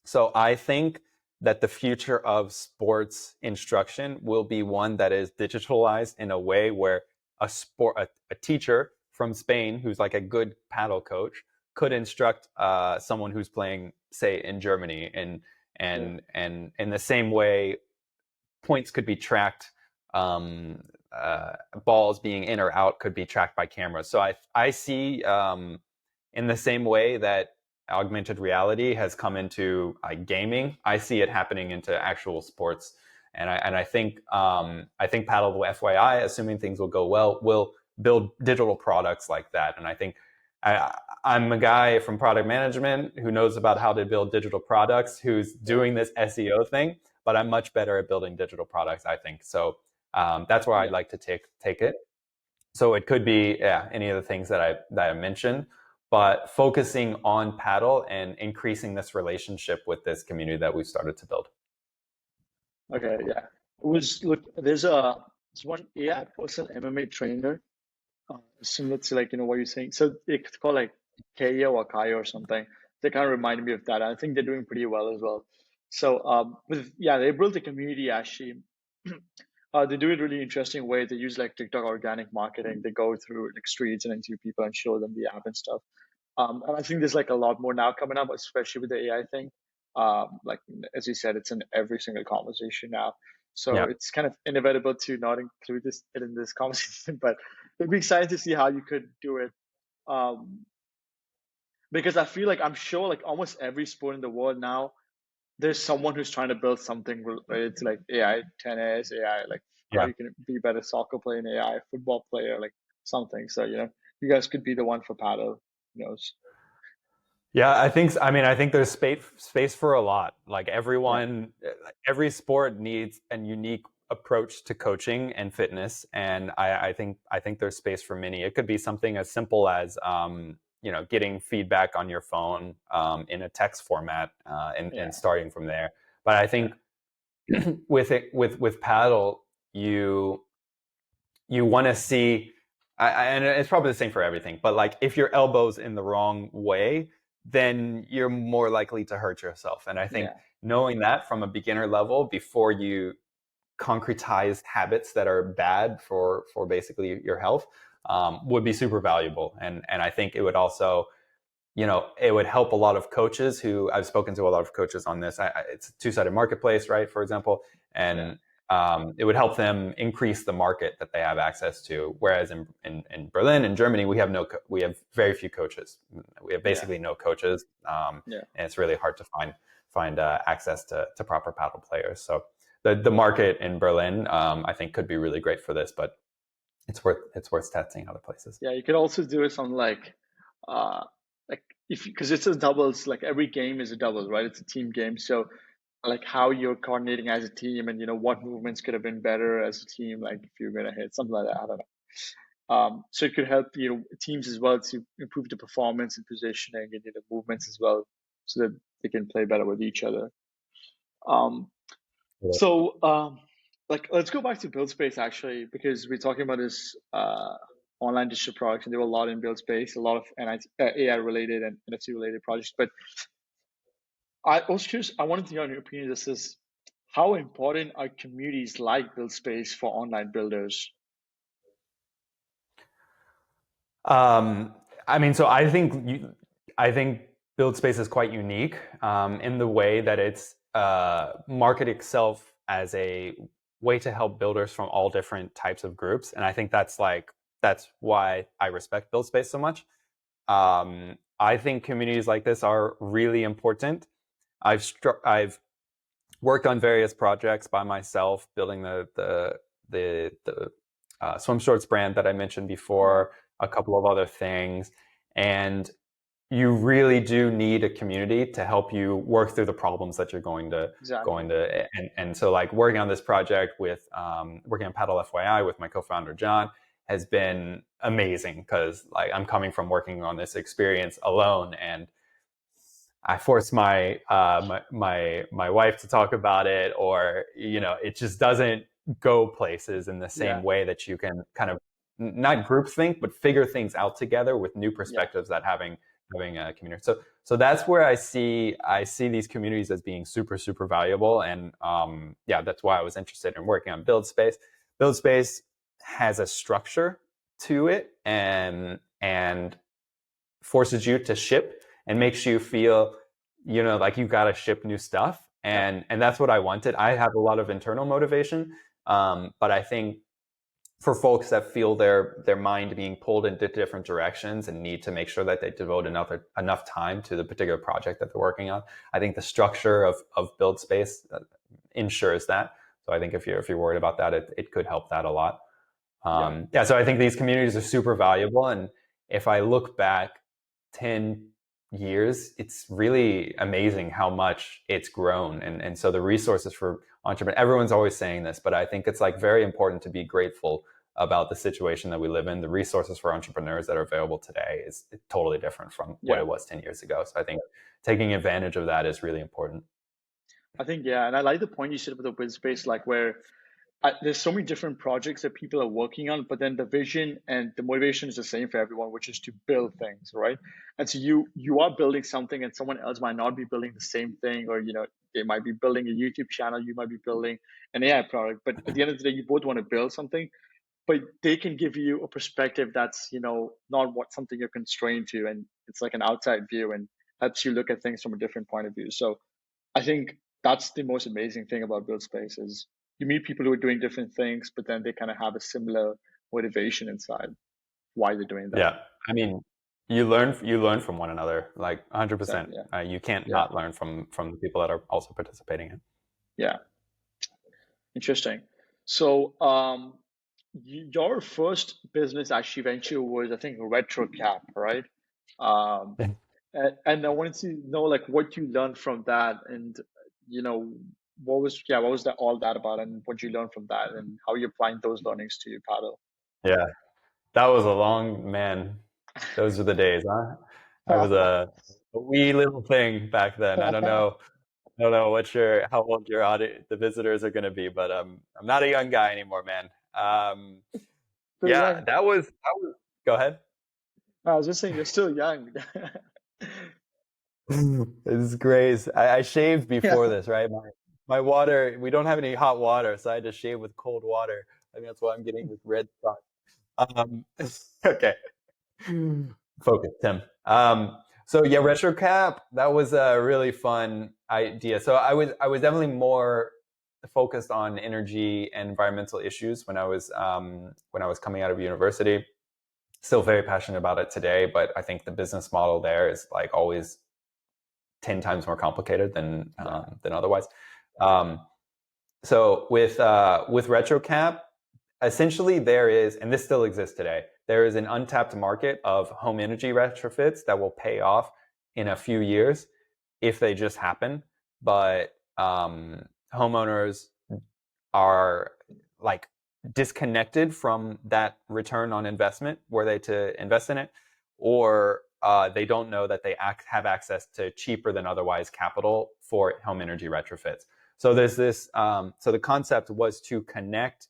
So I think that the future of sports instruction will be one that is digitalized in a way where a teacher from Spain who's like a good paddle coach could instruct someone who's playing, say, in Germany, Yeah. and in the same way points could be tracked, balls being in or out could be tracked by cameras. So I see, in the same way that augmented reality has come into gaming, I see it happening into actual sports. I think padel.fyi, assuming things will go well, will build digital products like that. And I think I'm a guy from product management who knows about how to build digital products, who's Yeah. doing this SEO thing, but I'm much better at building digital products, I think. So that's where I'd Yeah. like to take it. So it could be, yeah, any of the things that I mentioned, but focusing on paddle and increasing this relationship with this community that we've started to build. Okay. Yeah. Look, there's one AI person, MMA trainer, similar to like what you're saying. So it's called like Kaya or Kaya or something. They kind of remind me of that. I think they're doing pretty well as well. So with yeah, they built a community actually. They do it really interesting way. They use like TikTok organic marketing. They go through like streets and interview people and show them the app and stuff. And I think there's like a lot more now coming up, especially with the AI thing. Like as you said, it's in every single conversation now. So Yeah. it's kind of inevitable to not include it in this conversation, but it'd be exciting to see how you could do it. Um, because I feel like I'm sure like almost every sport in the world now, there's someone who's trying to build something related to like AI tennis, AI like how Yeah. you can be a better soccer player in AI, football player, like something. So you guys could be the one for paddle. Who knows? Yeah, I think there's space for a lot. Like Yeah. every sport needs a unique approach to coaching and fitness, and I think there's space for many. It could be something as simple as getting feedback on your phone, in a text format, and Yeah. starting from there. But I Yeah. think with paddle, you want to see, and it's probably the same for everything, but like if your elbow's in the wrong way, then you're more likely to hurt yourself. And I think Yeah. knowing that from a beginner level before you concretize habits that are bad for basically your health, would be super valuable. And I think it would also, it would help a lot of coaches who I've spoken to a lot of coaches on this. It's a two-sided marketplace, right? For example, Yeah. and it would help them increase the market that they have access to. Whereas in Berlin and Germany, we have very few coaches. We have Yeah. basically no coaches, Yeah. and it's really hard to find access to proper paddle players. So the market in Berlin, I think, could be really great for this, but it's worth testing other places. Yeah. You could also do it on uh, like if because it's a doubles. Like every game is a doubles, right? It's a team game. So like how you're coordinating as a team, and what movements could have been better as a team. Like if you're gonna hit something like that. I don't know. So it could help teams as well to improve the performance and positioning and movements as well, so that they can play better with each other. Um, so like let's go back to build space actually, because we're talking about this online digital products, and there were a lot in build space, a lot of AI related and NFT related projects. But I was curious. I wanted to hear your opinion. This is how important are communities like build space for online builders? Um, I mean, so I think Build Space is quite unique, in the way that it's market itself as a way to help builders from all different types of groups, and I think that's why I respect Build Space so much. I think communities like this are really important. I've worked on various projects by myself, building the swim shorts brand that I mentioned before, a couple of other things, and you really do need a community to help you work through the problems that you're Exactly. and so like working on this project with working on padel.fyi with my co-founder John has been amazing because like I'm coming from working on this experience alone, and I force my wife to talk about it, or it just doesn't go places in the Yeah. same way that you can kind of not group think, but figure things out together with new Yeah. perspectives that having a community. So that's where I see these communities as being super super valuable, and yeah, that's why I was interested in working on Build Space. Build Space has a structure to it, and forces you to ship and makes you feel like you got to ship new stuff, Yeah. and that's what I wanted. I have a lot of internal motivation, but I think for folks that feel their mind being pulled into different directions and need to make sure that they devote enough time to the particular project that they're working on, I think the structure of Build Space ensures that. So I think if you're worried about that, it could help that a lot. Yeah. Yeah, so I think these communities are super valuable. And if I look back 10 years, it's really amazing how much it's grown. And so the resources for entrepreneurs, everyone's always saying this, but I think it's like very important to be grateful about the situation that we live in. The resources for entrepreneurs that are available today is totally different from what Yeah. it was 10 years ago. So I think taking advantage of that is really important. I think, yeah. And I like the point you said about the win space, like where there's so many different projects that people are working on, but then the vision and the motivation is the same for everyone, which is to build things, right? And so you are building something, and someone else might not be building the same thing, or they might be building a YouTube channel, you might be building an AI product, but at the end of the day, you both want to build something, but they can give you a perspective that's not what something you're constrained to, and it's like an outside view and helps you look at things from a different point of view. So I think that's the most amazing thing about Build Space is you meet people who are doing different things, but then they kind of have a similar motivation inside why they're doing that. Yeah, I mean, you learn from one another, like 100%. Exactly. Yeah. You can't Yeah. not learn from the people that are also participating in. Yeah. Interesting. So, your first business actually venture was, I think, RetroCap, right? Um, and I wanted to know like what you learned from that, and you know what was that all that about, and what you learned from that, and how you're applying those learnings to your paddle. Yeah, that was a long man. Those were the days, huh? I was a wee little thing back then. I don't know how old the visitors are going to be, but I'm not a young guy anymore, man. Still Yeah, young. that was. Go ahead. I was just saying you're still young. This is great. I shaved Yeah. before this, right? My water. We don't have any hot water, so I had to shave with cold water. I think that's why I'm getting this red spot. Um, okay. Focus, Tim. So yeah, RetroCap, that was a really fun idea. So I was definitely more focused on energy and environmental issues when I was coming out of university. Still very passionate about it today, but I think the business model there is like always 10 times more complicated than Yeah. than otherwise. Um, so with RetroCap, essentially there is, and this still exists today, there is an untapped market of home energy retrofits that will pay off in a few years if they just happen. But homeowners are like disconnected from that return on investment were they to invest in it, or they don't know that they have access to cheaper than otherwise capital for home energy retrofits. So there's this. So the concept was to connect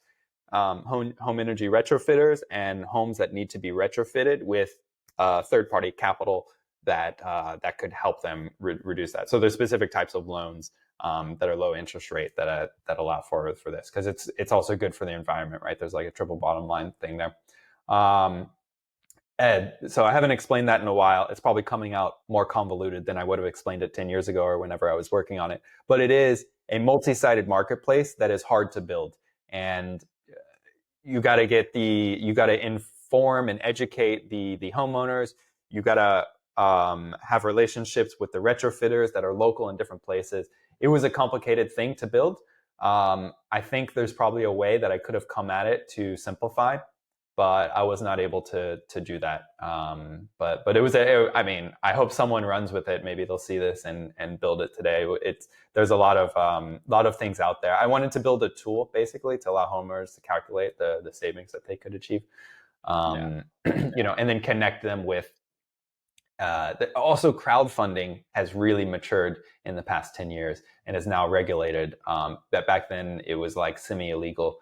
home energy retrofitters and homes that need to be retrofitted with third-party capital that could help them reduce that. So there's specific types of loans that are low interest rate that allow for this, because it's also good for the environment, right? There's like a triple bottom line thing there. So I haven't explained that in a while. It's probably coming out more convoluted than I would have explained it 10 years ago or whenever I was working on it. But it is a multi-sided marketplace that is hard to build. And you got to inform and educate the homeowners. You got to have relationships with the retrofitters that are local in different places. It was a complicated thing to build. I think there's probably a way that I could have come at it to simplify, but I was not able to do that. But it was I mean, I hope someone runs with it. Maybe they'll see this and build it today. There's a lot of things out there. I wanted to build a tool basically to allow homeowners to calculate the savings that they could achieve, and then connect them with. Also, crowdfunding has really matured in the past 10 years and is now regulated. That back then it was like semi-illegal.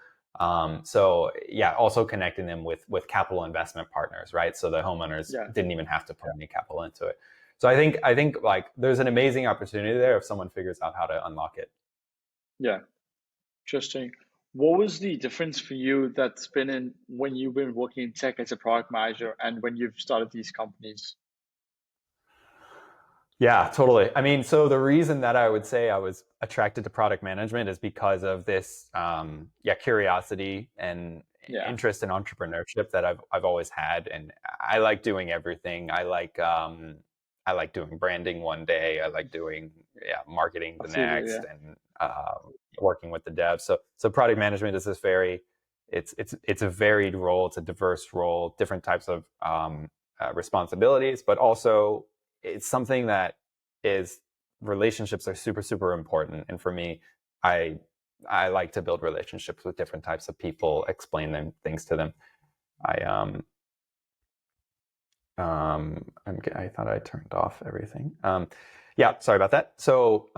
So yeah, also connecting them with capital investment partners, right? So the homeowners didn't even have to put any capital into it. So I think like there's an amazing opportunity there if someone figures out how to unlock it. Yeah, interesting. What was the difference for you that's been in when you've been working in tech as a product manager and when you've started these companies? Yeah, totally. I mean, so the reason that I would say I was attracted to product management is because of this, curiosity and Yeah, interest in entrepreneurship that I've always had, and I like doing everything. I like doing branding one day. I like doing marketing the absolutely. next, Yeah, and working with the devs. So product management is this it's a varied role. It's a diverse role, different types of responsibilities, but also it's something that is relationships are super, super important. And for me, I like to build relationships with different types of people, explain things to them. I thought I turned off everything. Yeah, sorry about that. So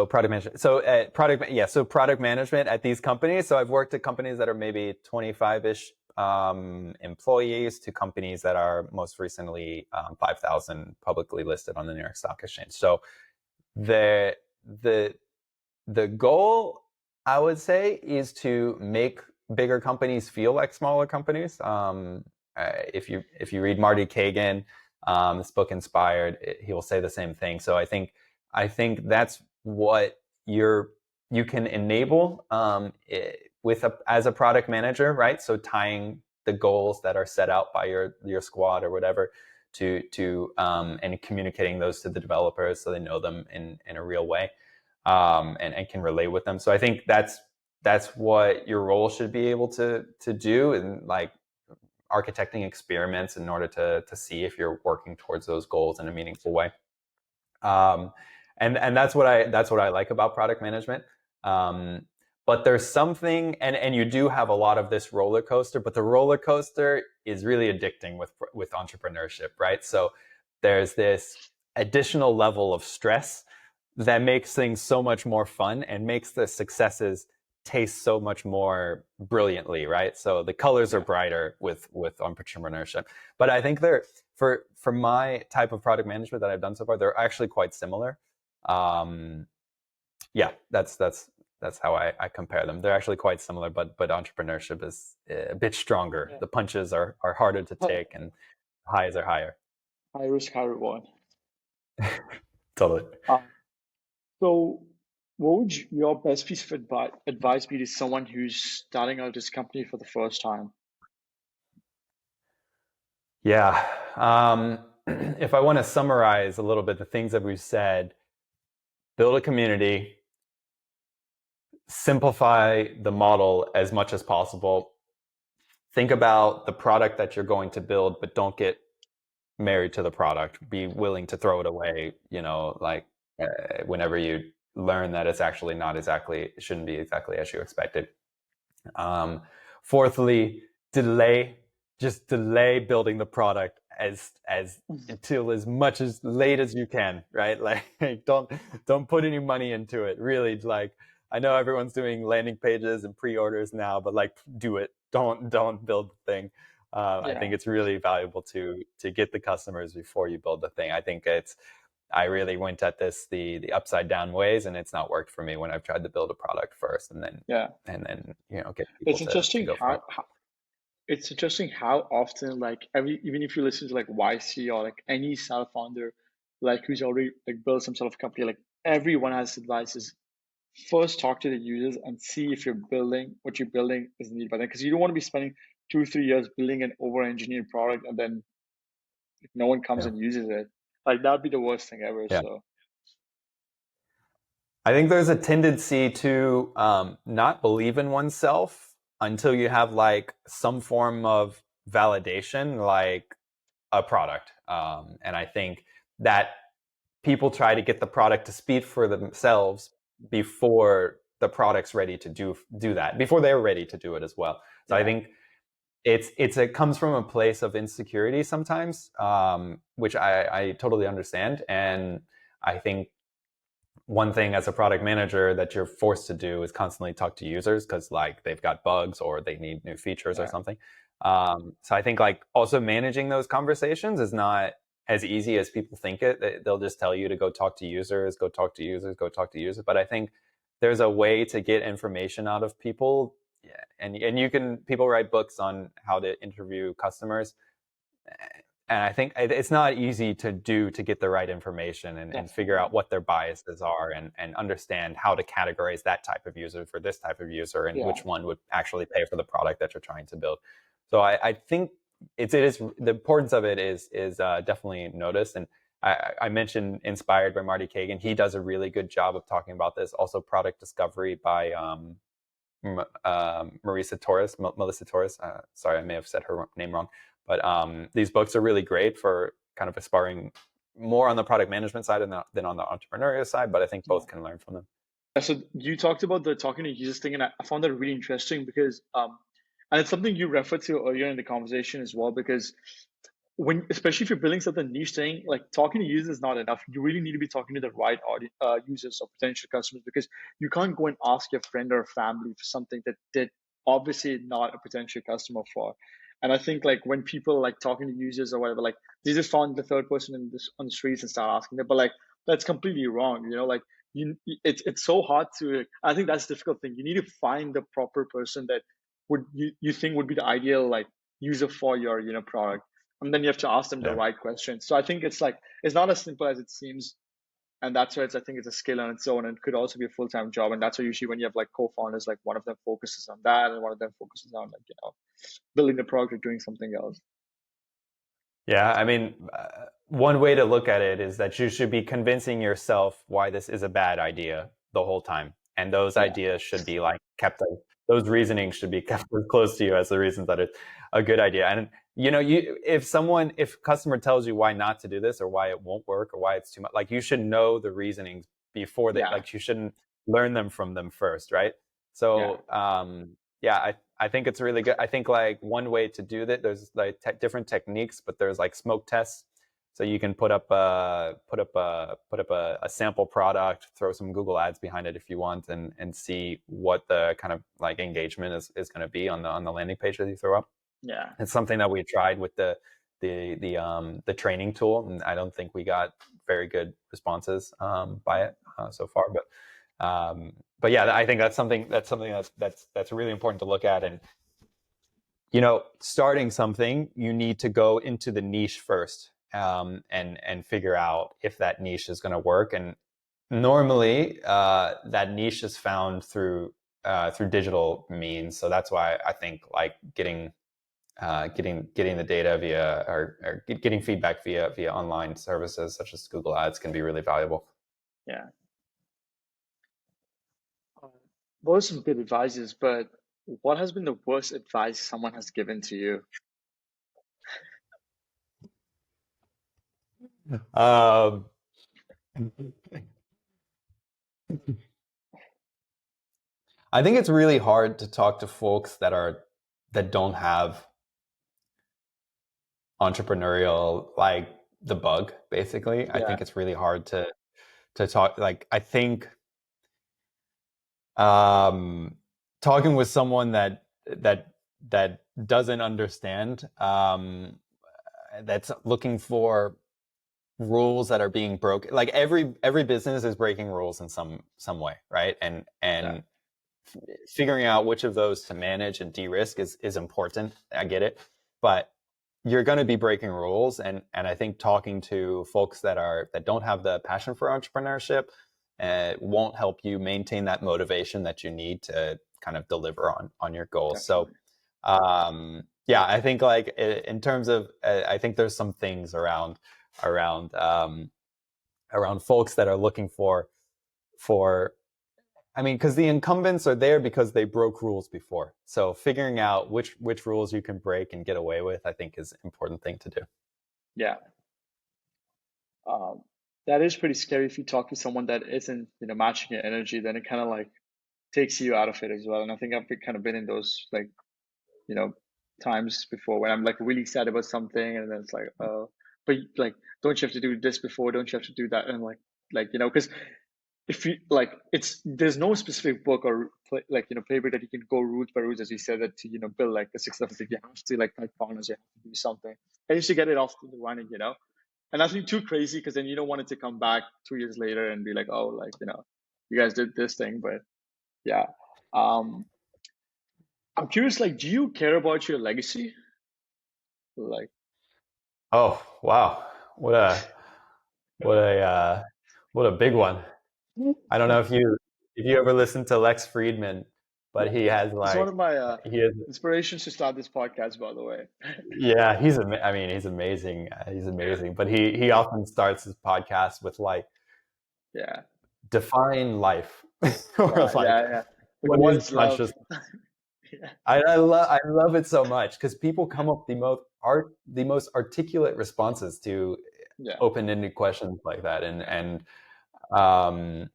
product management. So product management at these companies. So I've worked at companies that are maybe 25-ish employees to companies that are most recently 5,000 publicly listed on the New York Stock Exchange. So the the goal, I would say, is to make bigger companies feel like smaller companies. If you read Marty Kagan, this book Inspired, he will say the same thing. So I think that's what you can enable as a product manager, right? So tying the goals that are set out by your squad or whatever and communicating those to the developers so they know them in a real way, and can relate with them. So I think that's what your role should be able to do, and like architecting experiments in order to see if you're working towards those goals in a meaningful way. And that's what I like about product management. But there's something, and you do have a lot of this roller coaster, but the roller coaster is really addicting with entrepreneurship, right? So there's this additional level of stress that makes things so much more fun and makes the successes taste so much more brilliantly, right? So the colors are brighter with entrepreneurship. But I think for my type of product management that I've done so far, they're actually quite similar. That's how I compare them. They're actually quite similar, but entrepreneurship is a bit stronger. yeah. The punches are harder to take, and highs are higher. High risk, high reward. Totally. So, what would your best piece of advice be to someone who's starting out this company for the first time? Yeah. If I want to summarize a little bit the things that we've said, build a community, simplify the model as much as possible. Think about the product that you're going to build, but don't get married to the product. Be willing to throw it away, whenever you learn that it's actually it shouldn't be exactly as you expected. Fourthly, just delay building the product until as much as late as you can, right? Like don't put any money into it. Really, like, I know everyone's doing landing pages and pre-orders now, but like, do it. Don't build the thing. I think it's really valuable to get the customers before you build the thing. I really went at this the upside down ways, and it's not worked for me when I've tried to build a product first and then get people It's to interesting go for it. it's interesting how often, like, even if you listen to like YC or like any startup founder, like who's already like built some sort of company, like everyone has advice is first talk to the users and see if what you're building is needed by them, because you don't want to be spending 2-3 years building an over-engineered product, and then if no one comes Yeah. and uses it, like that'd be the worst thing ever. Yeah. So I think there's a tendency to not believe in oneself until you have like some form of validation, like a product. And I think that people try to get the product to speak for themselves before the product's ready to do that, before they're ready to do it as well. So I think it comes from a place of insecurity sometimes, which I totally understand. And I think one thing as a product manager that you're forced to do is constantly talk to users because like they've got bugs or they need new features or something. So I think like also managing those conversations is not as easy as people think it. They'll just tell you to go talk to users, go talk to users, go talk to users. But I think there's a way to get information out of people. Yeah. And you can, people write books on how to interview customers. And I think it's not easy to do to get the right information and figure out what their biases are and understand how to categorize that type of user for this type of user and which one would actually pay for the product that you're trying to build. So I think it is the importance of it is definitely noticed. And I mentioned Inspired by Marty Kagan. He does a really good job of talking about this. Also, Product Discovery by Melissa Torres. Sorry, I may have said her name wrong. But these books are really great for kind of aspiring more on the product management side than on the entrepreneurial side. But I think both can learn from them. So you talked about the talking to users thing, and I found that really interesting because, and it's something you referred to earlier in the conversation as well. Because especially if you're building something niche thing, like talking to users is not enough. You really need to be talking to the right audience, users or potential customers, because you can't go and ask your friend or family for something that they're obviously not a potential customer for. And I think like when people like talking to users or whatever, like they just found the third person on the streets and start asking them, but like that's completely wrong. Like it's so hard to. I think that's the difficult thing. You need to find the proper person that would you think would be the ideal like user for your product, and then you have to ask them the right questions. So I think it's like it's not as simple as it seems, and that's why I think it's a skill on its own, and it could also be a full-time job. And that's why usually when you have like co-founders, like one of them focuses on that and one of them focuses on like building the product or doing something else. Yeah, I mean, one way to look at it is that you should be convincing yourself why this is a bad idea the whole time, and those ideas should be like those reasonings should be kept as close to you as the reasons that it's a good idea. And if customer tells you why not to do this or why it won't work or why it's too much, like you should know the reasonings before they like you shouldn't learn them from them first, right? So I think it's really good. I think like one way to do that, there's like different techniques, but there's like smoke tests. So you can put up a sample product, throw some Google ads behind it if you want, and see what the kind of like engagement is going to be on the landing page that you throw up. Yeah, it's something that we tried with the training tool, and I don't think we got very good responses by it so far. But yeah, I think that's something that's really important to look at. And starting something, you need to go into the niche first. And figure out if that niche is going to work. And normally, that niche is found through digital means. So that's why I think like getting the data via or getting feedback via online services such as Google Ads can be really valuable. Yeah. Those are some good advices, but what has been the worst advice someone has given to you? I think it's really hard to talk to folks that don't have entrepreneurial, like the bug, basically. I think it's really hard to talk. Like, I think talking with someone that doesn't understand, that's looking for rules that are being broken. Like every business is breaking rules in some way, right? And figuring out which of those to manage and de-risk is important. I get it, but you're going to be breaking rules, and I think talking to folks that don't have the passion for entrepreneurship won't help you maintain that motivation that you need to kind of deliver on your goals. Definitely. So yeah, I think like in terms of, I think there's some things around around folks that are looking for I mean, because the incumbents are there because they broke rules before. So figuring out which rules you can break and get away with, I think, is an important thing to do. Yeah. Um, that is pretty scary if you talk to someone that isn't, matching your energy, then it kind of like takes you out of it as well. And I think I've kind of been in those like, you know, times before when I'm like really sad about something and then it's like, oh, but like, don't you have to do this before? Don't you have to do that? And like, because if you like, there's no specific book or paper that you can go root by root, as you said, that to, build like a successful thing. You have to like cut corners, you have to do something. And you should get it off to the running. And nothing too crazy because then you don't want it to come back 2 years later and be like, oh, like, you guys did this thing. But yeah. Um, I'm curious, like, do you care about your legacy? Like, Oh, wow. What a what a what a big one. I don't know if you ever listen to Lex Friedman, but he has it's one like of my he has inspirations to start this podcast, by the way. yeah, I mean, he's amazing. He's amazing, but he often starts his podcast with like Yeah. define life or Right. like Yeah. Yeah. Like, what what is is love? conscious. Yeah. I love it so much because people come up the most articulate responses to Yeah. open-ended questions like that, and um,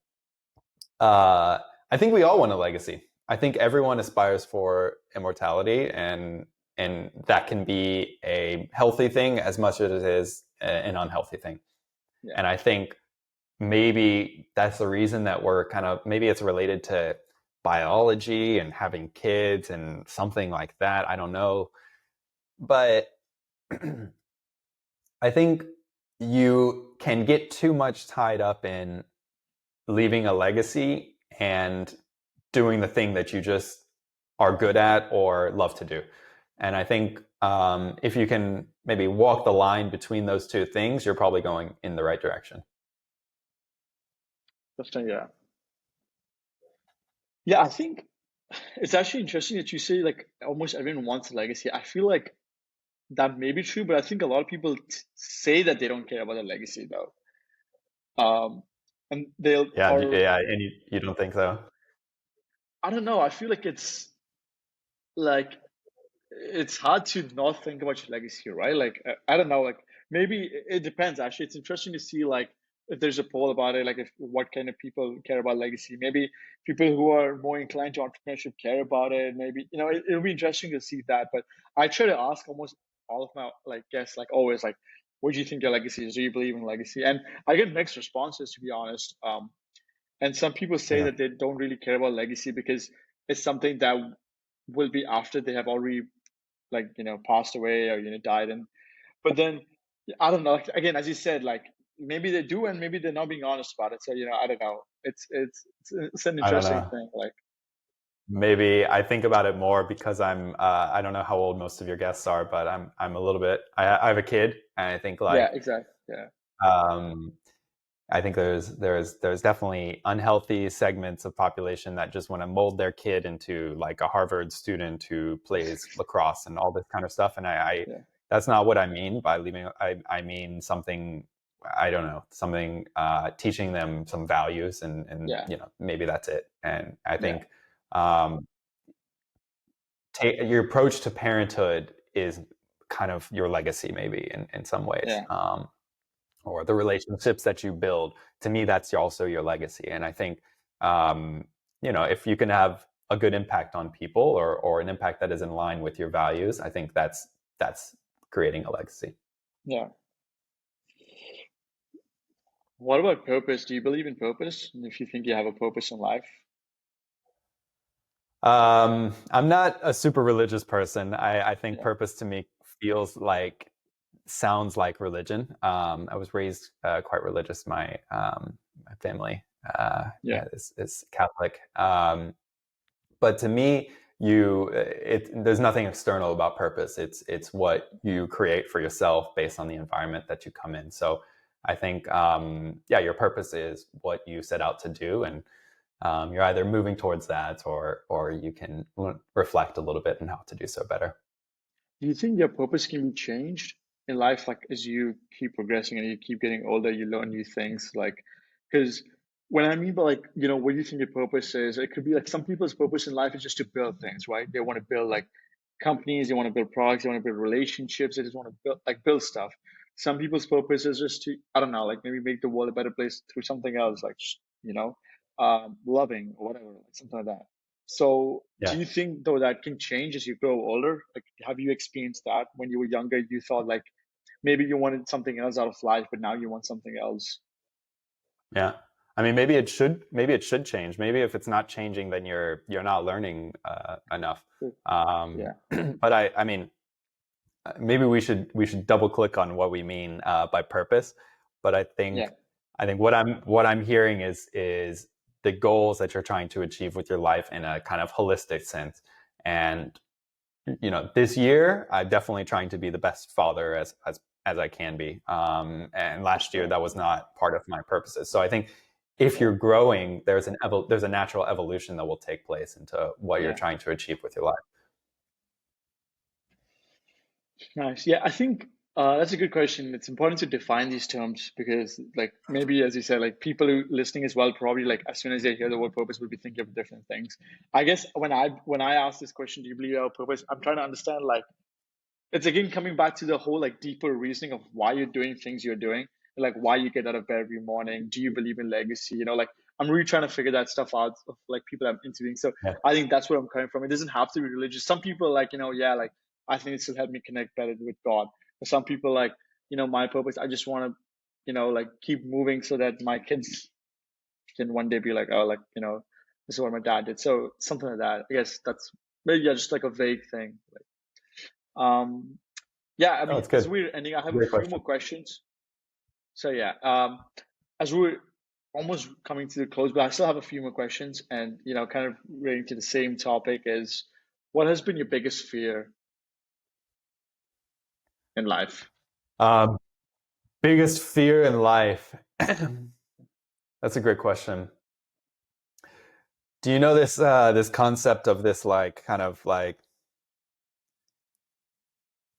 uh, I think we all want a legacy. I think everyone aspires for immortality, and that can be a healthy thing as much as it is an unhealthy thing. Yeah. And I think maybe that's the reason that we're kind of, maybe it's related to biology and having kids and something like that. I don't know. But I think you can get too much tied up in leaving a legacy and doing the thing that you just are good at or love to do. And I think if you can maybe walk the line between those two things, you're probably going in the right direction. Definitely. Yeah. Yeah. I think it's actually interesting that you say like almost everyone wants a legacy. I feel like that may be true, but I think a lot of people say that they don't care about the legacy though. And they'll, Yeah, or yeah, and you don't think so? I don't know. I feel like like it's hard to not think about your legacy, right? Like I don't know, like maybe it depends. Actually, it's interesting to see like if there's a poll about it, like if what kind of people care about legacy. Maybe people who are more inclined to entrepreneurship care about it. Maybe it'll be interesting to see that. But I try to ask almost all of my like guests, like always, like, what do you think your legacy is? Do you believe in legacy? And I get mixed responses, to be honest. And some people say Yeah, that they don't really care about legacy because it's something that will be after they have already like passed away or died. And but then I don't know, like, again, as you said, like maybe they do and maybe they're not being honest about it. So I don't know, it's an I don't interesting know. thing, like. Maybe I think about it more because I don't know how old most of your guests are, but I'm a little bit, I have a kid, and I think Yeah, like exactly. Yeah. um I think there's definitely unhealthy segments of population that just want to mold their kid into like a Harvard student who plays lacrosse and all this kind of stuff. And I Yeah. that's not what I mean by leaving. I mean something, I don't know, something teaching them some values, and Yeah. maybe that's it. And I Yeah. think um, your approach to parenthood is kind of your legacy, maybe in some ways. Yeah. Or the relationships that you build. To me, that's also your legacy. And I think, um, if you can have a good impact on people, or an impact that is in line with your values, I think that's creating a legacy. Yeah. What about purpose? Do you believe in purpose? And if you think you have a purpose in life? I'm not a super religious person. I think Yeah. purpose to me sounds like religion. I was raised quite religious. My family Yeah. is Catholic. But to me, there's nothing external about purpose. It's what you create for yourself based on the environment that you come in. So I think, yeah, your purpose is what you set out to do, and you're either moving towards that, or you can reflect a little bit on how to do so better. Do you think your purpose can be changed in life, like as you keep progressing and you keep getting older, you learn new things, like because when I mean by like, what do you think your purpose is? It could be like some people's purpose in life is just to build things, right? They want to build like companies, they want to build products, they want to build relationships, they just want to build stuff. Some people's purpose is just to, I don't know, like maybe make the world a better place through something else, like you know, loving or whatever, like something like that. So, do Yeah. you think though that can change as you grow older? Like, have you experienced that when you were younger? You thought like maybe you wanted something else out of life, but now you want something else. Yeah. I mean, maybe it should change. Maybe if it's not changing, then you're not learning enough. Yeah, But I mean, maybe we should double click on what we mean by purpose. But I yeah, think I think what I'm hearing is the goals that you're trying to achieve with your life in a kind of holistic sense. And this year I'm definitely trying to be the best father as I can be. And last year respect. that was not part of my purposes. So I think if Yeah, you're growing, there's a natural evolution that will take place into what you're yeah. trying to achieve with your life. Nice. Yeah, I think that's a good question. It's important to define these terms because, like, maybe as you said, like people who listening as well, probably like as soon as they hear the word purpose, will be thinking of different things. I guess when I ask this question, do you believe you have a purpose? I'm trying to understand like it's again coming back to the whole like deeper reasoning of why you're doing things you're doing, like why you get out of bed every morning. Do you believe in legacy? Like I'm really trying to figure that stuff out of like people I'm interviewing. So Yeah. I think that's where I'm coming from. It doesn't have to be religious. Some people are like, yeah, like I think it still helped me connect better with God. But some people like, my purpose, I just want to, like keep moving so that my kids can one day be like, oh, like, this is what my dad did. So something like that. I guess that's maybe yeah, just like a vague thing. Um, yeah, I Oh, mean, it's as good. we're ending, I have a Great few more question. questions. So yeah, as we're almost coming to the close, but I still have a few more questions, and kind of relating to the same topic is, what has been your biggest fear in life? Um, Biggest fear in life. That's a great question. Do you know this concept of this like kind of like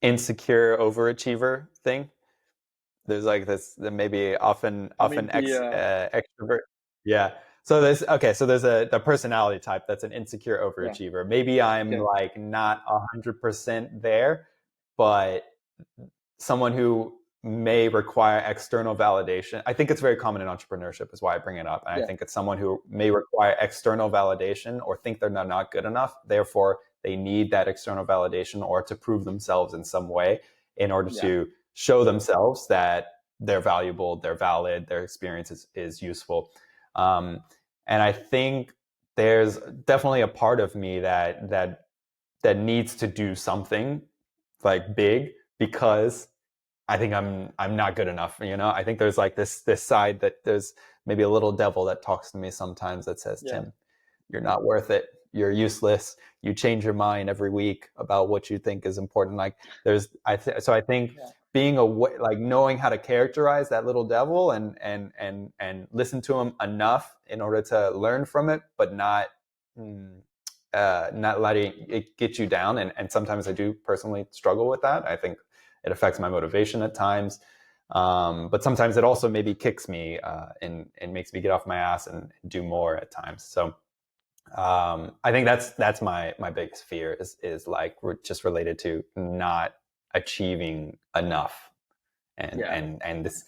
insecure overachiever thing? There's like this maybe often I mean, extrovert. Yeah. So there's the personality type that's an insecure yeah, overachiever. Maybe I'm okay, like not 100% there, but someone who may require external validation. I think it's very common in entrepreneurship, is why I bring it up. And I yeah, think it's someone who may require external validation or think they're not good enough. Therefore, they need that external validation or to prove themselves in some way in order yeah, to show themselves that they're valuable, they're valid, their experience is useful. Um, and I think there's definitely a part of me that needs to do something like big because I think I'm not good enough. I think there's like this side that there's maybe a little devil that talks to me sometimes that says, yeah, Tim, you're not worth it. You're useless. You change your mind every week about what you think is important. Like so I think yeah, being like knowing how to characterize that little devil and listen to him enough in order to learn from it, but mm, not letting it get you down. And sometimes I do personally struggle with that. I think it affects my motivation at times. But sometimes it also maybe kicks me and makes me get off my ass and do more at times. So I think that's my biggest fear is like just related to not achieving enough, and yeah. and and this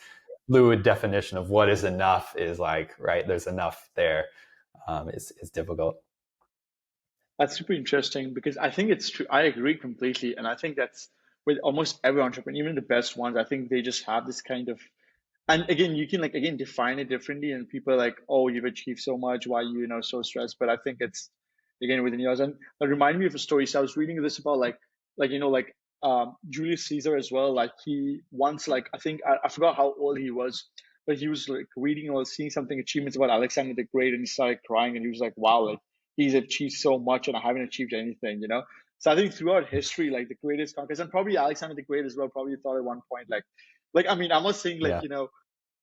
fluid definition of what is enough is like right. There's enough there is difficult. That's super interesting because I think it's true. I agree completely, and I think that's with almost every entrepreneur, even the best ones. I think they just have this kind of, and again you can like again define it differently and people are like, oh, you've achieved so much, why are you so stressed? But I think it's again within yours. And it reminded me of a story. So I was reading this about like Julius Caesar as well. Like he once, like I think I forgot how old he was, but he was like reading or seeing something achievements about Alexander the Great, and he started crying and he was like, wow, like he's achieved so much and I haven't achieved anything. So I think throughout history, like the greatest conquest, and probably Alexander the Great as well, probably thought at one point like I mean, I'm not saying like Yeah.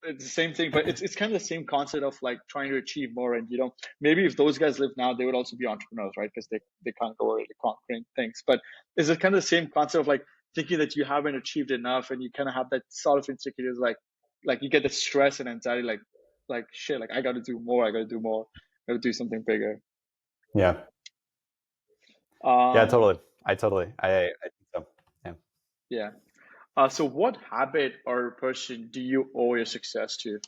it's the same thing, but it's kind of the same concept of like trying to achieve more. And maybe if those guys live now, they would also be entrepreneurs, right? Because they can't go over the conquering things. But is it kind of the same concept of like thinking that you haven't achieved enough, and you kind of have that sort of insecurities, like you get the stress and anxiety, like shit, like I got to do more, I got to do more, I got to do something bigger. Yeah. Yeah, Um, totally. I think so. Yeah. yeah. So what habit or person do you owe your success to?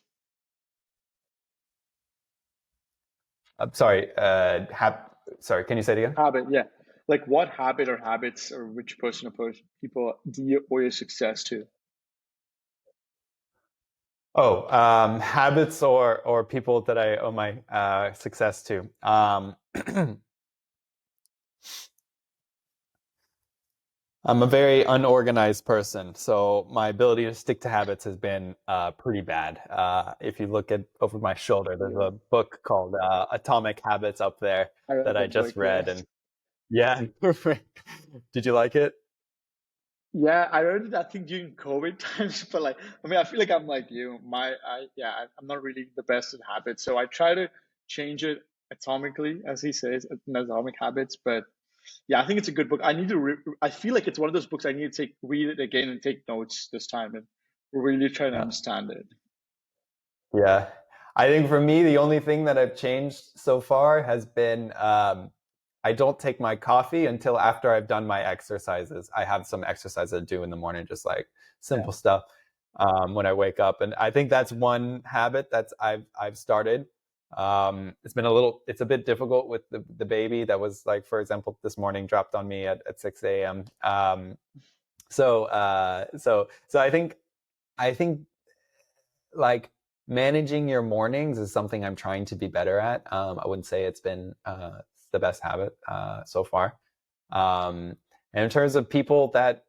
I'm sorry. Sorry. Can you say it again? Habit, yeah. Like what habit or habits or which person or people do you owe your success to? Oh, habits or people that I owe my success to. I'm a very unorganized person, so my ability to stick to habits has been pretty bad. If you look at over my shoulder, there's Yeah, a book called Atomic Habits up there I read that I that book. just Yeah, read, and yeah, did you like it? yeah, I read it. I think during COVID times, but like, I mean, I feel like I'm like you. I'm not really the best at habits, so I try to change it atomically, as he says, in atomic habits. But yeah, I think it's a good book. I need to. I feel like it's one of those books I need to read it again and take notes this time and really try to Yeah. understand it. Yeah. I think for me, the only thing that I've changed so far has been I don't take my coffee until after I've done my exercises. I have some exercise to do in the morning, just like Yeah, simple stuff when I wake up. And I think that's one habit that's I've started. It's a bit difficult with the baby that was like, for example, this morning dropped on me at 6 a.m. So I think like managing your mornings is something I'm trying to be better at. I wouldn't say it's been the best habit so far. And in terms of people that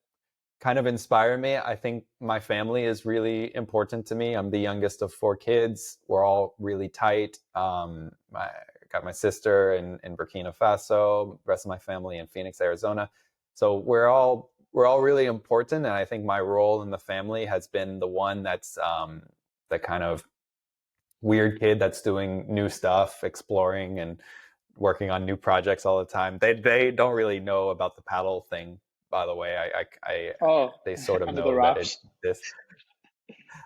kind of inspire me, I think my family is really important to me. I'm the youngest of 4 kids. We're all really tight. I got my sister in Burkina Faso, the rest of my family in Phoenix, Arizona. So we're all really important, and I think my role in the family has been the one that's the kind of weird kid that's doing new stuff, exploring and working on new projects all the time. They don't really know about the paddle thing, by the way. I oh, they sort of under the know that it wraps. this.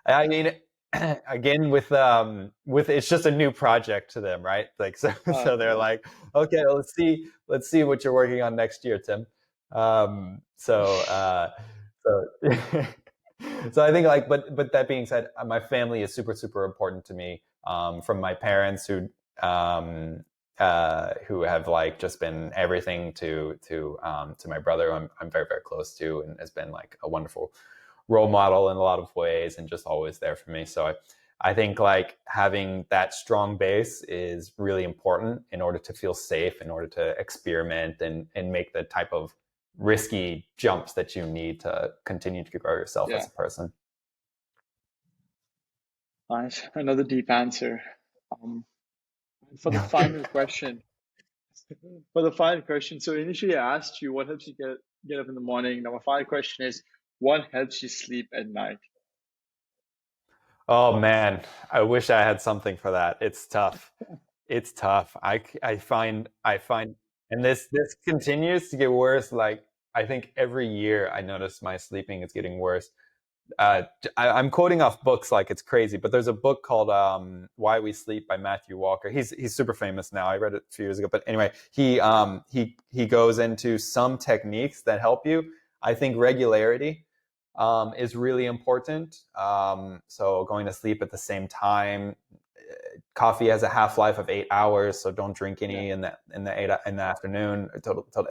I mean, again with it's just a new project to them, right? Like so they're Okay. like, okay, let's see what you're working on next year, Tim. Um, so uh, so so I think like, but that being said, my family is super super important to me. From my parents um, who have like just been everything to my brother, who I'm very very close to, and has been like a wonderful role model in a lot of ways, and just always there for me. So I think like having that strong base is really important in order to feel safe, in order to experiment and make the type of risky jumps that you need to continue to grow yourself Yeah, as a person. nice. Another deep answer. Um, for the final question, so initially I asked you what helps you get up in the morning. Now my final question is, what helps you sleep at night? Oh man, I wish I had something for that. It's tough. It's tough. I find, and this continues to get worse. Like I think every year I notice my sleeping is getting worse. I'm quoting off books like it's crazy, but there's a book called "Why We Sleep" by Matthew Walker. He's super famous now. I read it a few years ago, but anyway, he goes into some techniques that help you. I think regularity is really important. So going to sleep at the same time. Coffee has a half life of 8 hours, so don't drink Yeah, any in the afternoon.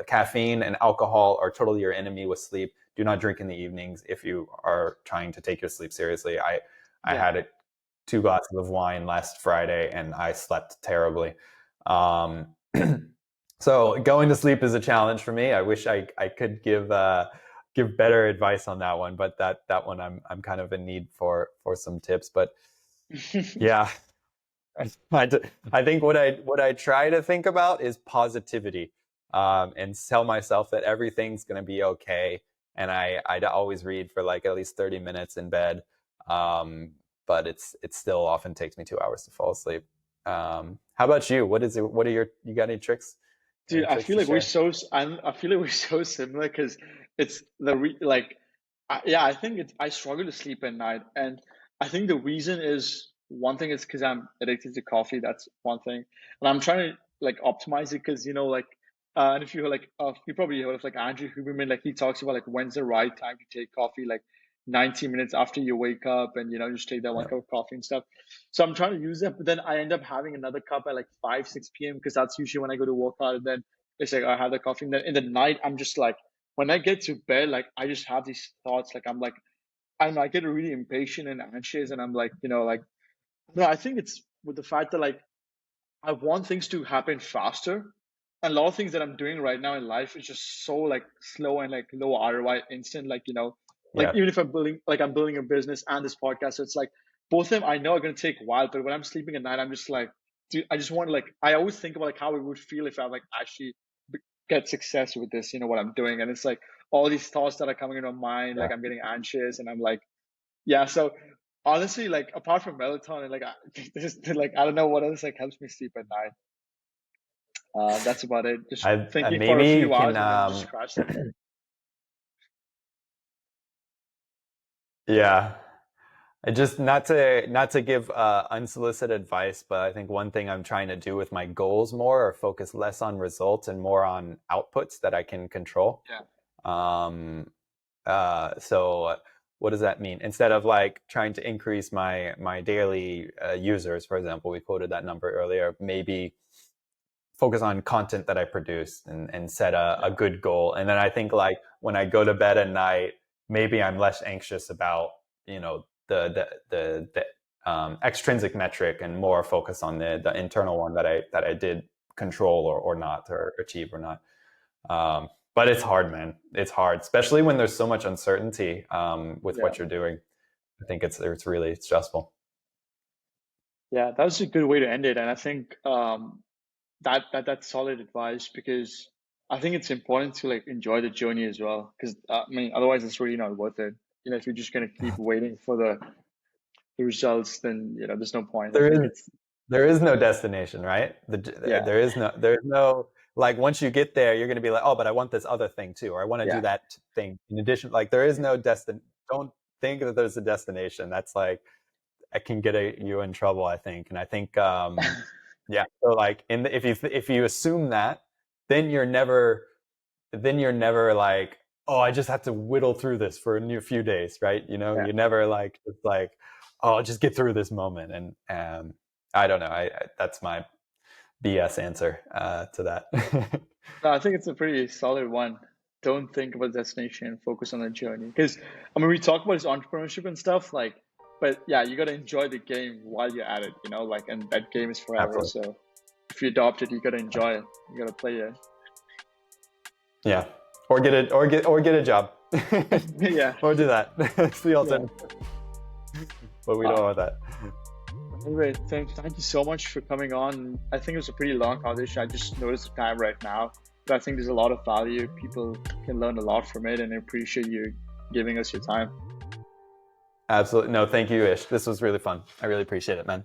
Caffeine and alcohol are totally your enemy with sleep. Do not drink in the evenings if you are trying to take your sleep seriously. I yeah. had 2 glasses of wine last Friday and I slept terribly. Um, so going to sleep is a challenge for me. I wish I could give better advice on that one, but that one I'm kind of in need for some tips. But yeah, I think what I try to think about is positivity, and tell myself that everything's going to be okay. And I'd always read for like at least 30 minutes in bed. Um, but it still often takes me 2 hours to fall asleep. How about you? What are you got any tricks? Dude, I feel To like we're share? so I feel like we're so similar because it's like yeah, I think I struggle to sleep at night, and I think the reason is one thing is because I'm addicted to coffee. That's one thing, and I'm trying to like optimize it because like and if you like you probably heard of like Andrew Huberman, like he talks about like when's the right time to take coffee, like 90 minutes after you wake up, and just take that one Yeah. cup of coffee and stuff. So I'm trying to use that, but then I end up having another cup at like 5 6 p.m. because that's usually when I go to work out, and then it's like I have the coffee. And then in the night, I'm just like when I get to bed, like I just have these thoughts. Like I'm like I don't know, I get really impatient and anxious, and I'm like like no, I think it's with the fact that like I want things to happen faster. And a lot of things that I'm doing right now in life is just so like slow and like low ROI instant. Like, like Yeah. even if I'm building a business and this podcast, so it's like both of them I know are gonna take a while, but when I'm sleeping at night, I'm just like, dude, I just want to like I always think about like how it would feel if I like actually get success with this, what I'm doing. And it's like all these thoughts that are coming into my mind, Yeah. like I'm getting anxious and I'm like, yeah, so honestly, like apart from melatonin, like like I don't know what else like helps me sleep at night. That's about it. Just I thinking for a maybe you few can hours and then just crashing. yeah. I just not to give unsolicited advice, but I think one thing I'm trying to do with my goals more are focus less on results and more on outputs that I can control. Yeah. So what does that mean? Instead of like trying to increase my daily users, for example, we quoted that number earlier, maybe focus on content that I produce and set a good goal. And then I think like when I go to bed at night, maybe I'm less anxious about, the extrinsic metric and more focus on the internal one that I did control or not, or achieve or not. But it's hard, man. It's hard, especially when there's so much uncertainty with what you're doing. I think it's really stressful. Yeah, that was a good way to end it. And I think that's solid advice because I think it's important to like enjoy the journey as well. Because I mean, otherwise it's really not worth it. If you're just gonna keep waiting for the results, then there's no point. I There think is it's there is no destination, right? yeah, There's no like once you get there, you're going to be like, oh, but I want this other thing too, or I want to do yeah, that thing in addition. Like there is no Don't think that there's a destination. That's like it can get you in trouble, I think. And I think, yeah. So like if you assume that, then you're never like, oh, I just have to whittle through this for a few days, right? yeah. You never like just like, oh, I'll just get through this moment. And I don't know. That's my BS answer to that. No, I think it's a pretty solid one. Don't think about destination, focus on the journey. Because I mean, we talk about this entrepreneurship and stuff, like, but yeah, you gotta enjoy the game while you're at it, like, and that game is forever. Absolutely. So if you adopt it, you gotta enjoy it. You gotta play it. Yeah. Or get a job. Yeah. Or do that. It's the Yeah. alternative. But we don't want that. Anyway, thank you so much for coming on. I think it was a pretty long conversation. I just noticed the time right now, but I think there's a lot of value. People can learn a lot from it, and I appreciate you giving us your time. Absolutely. No, thank you, Ish. This was really fun. I really appreciate it, man.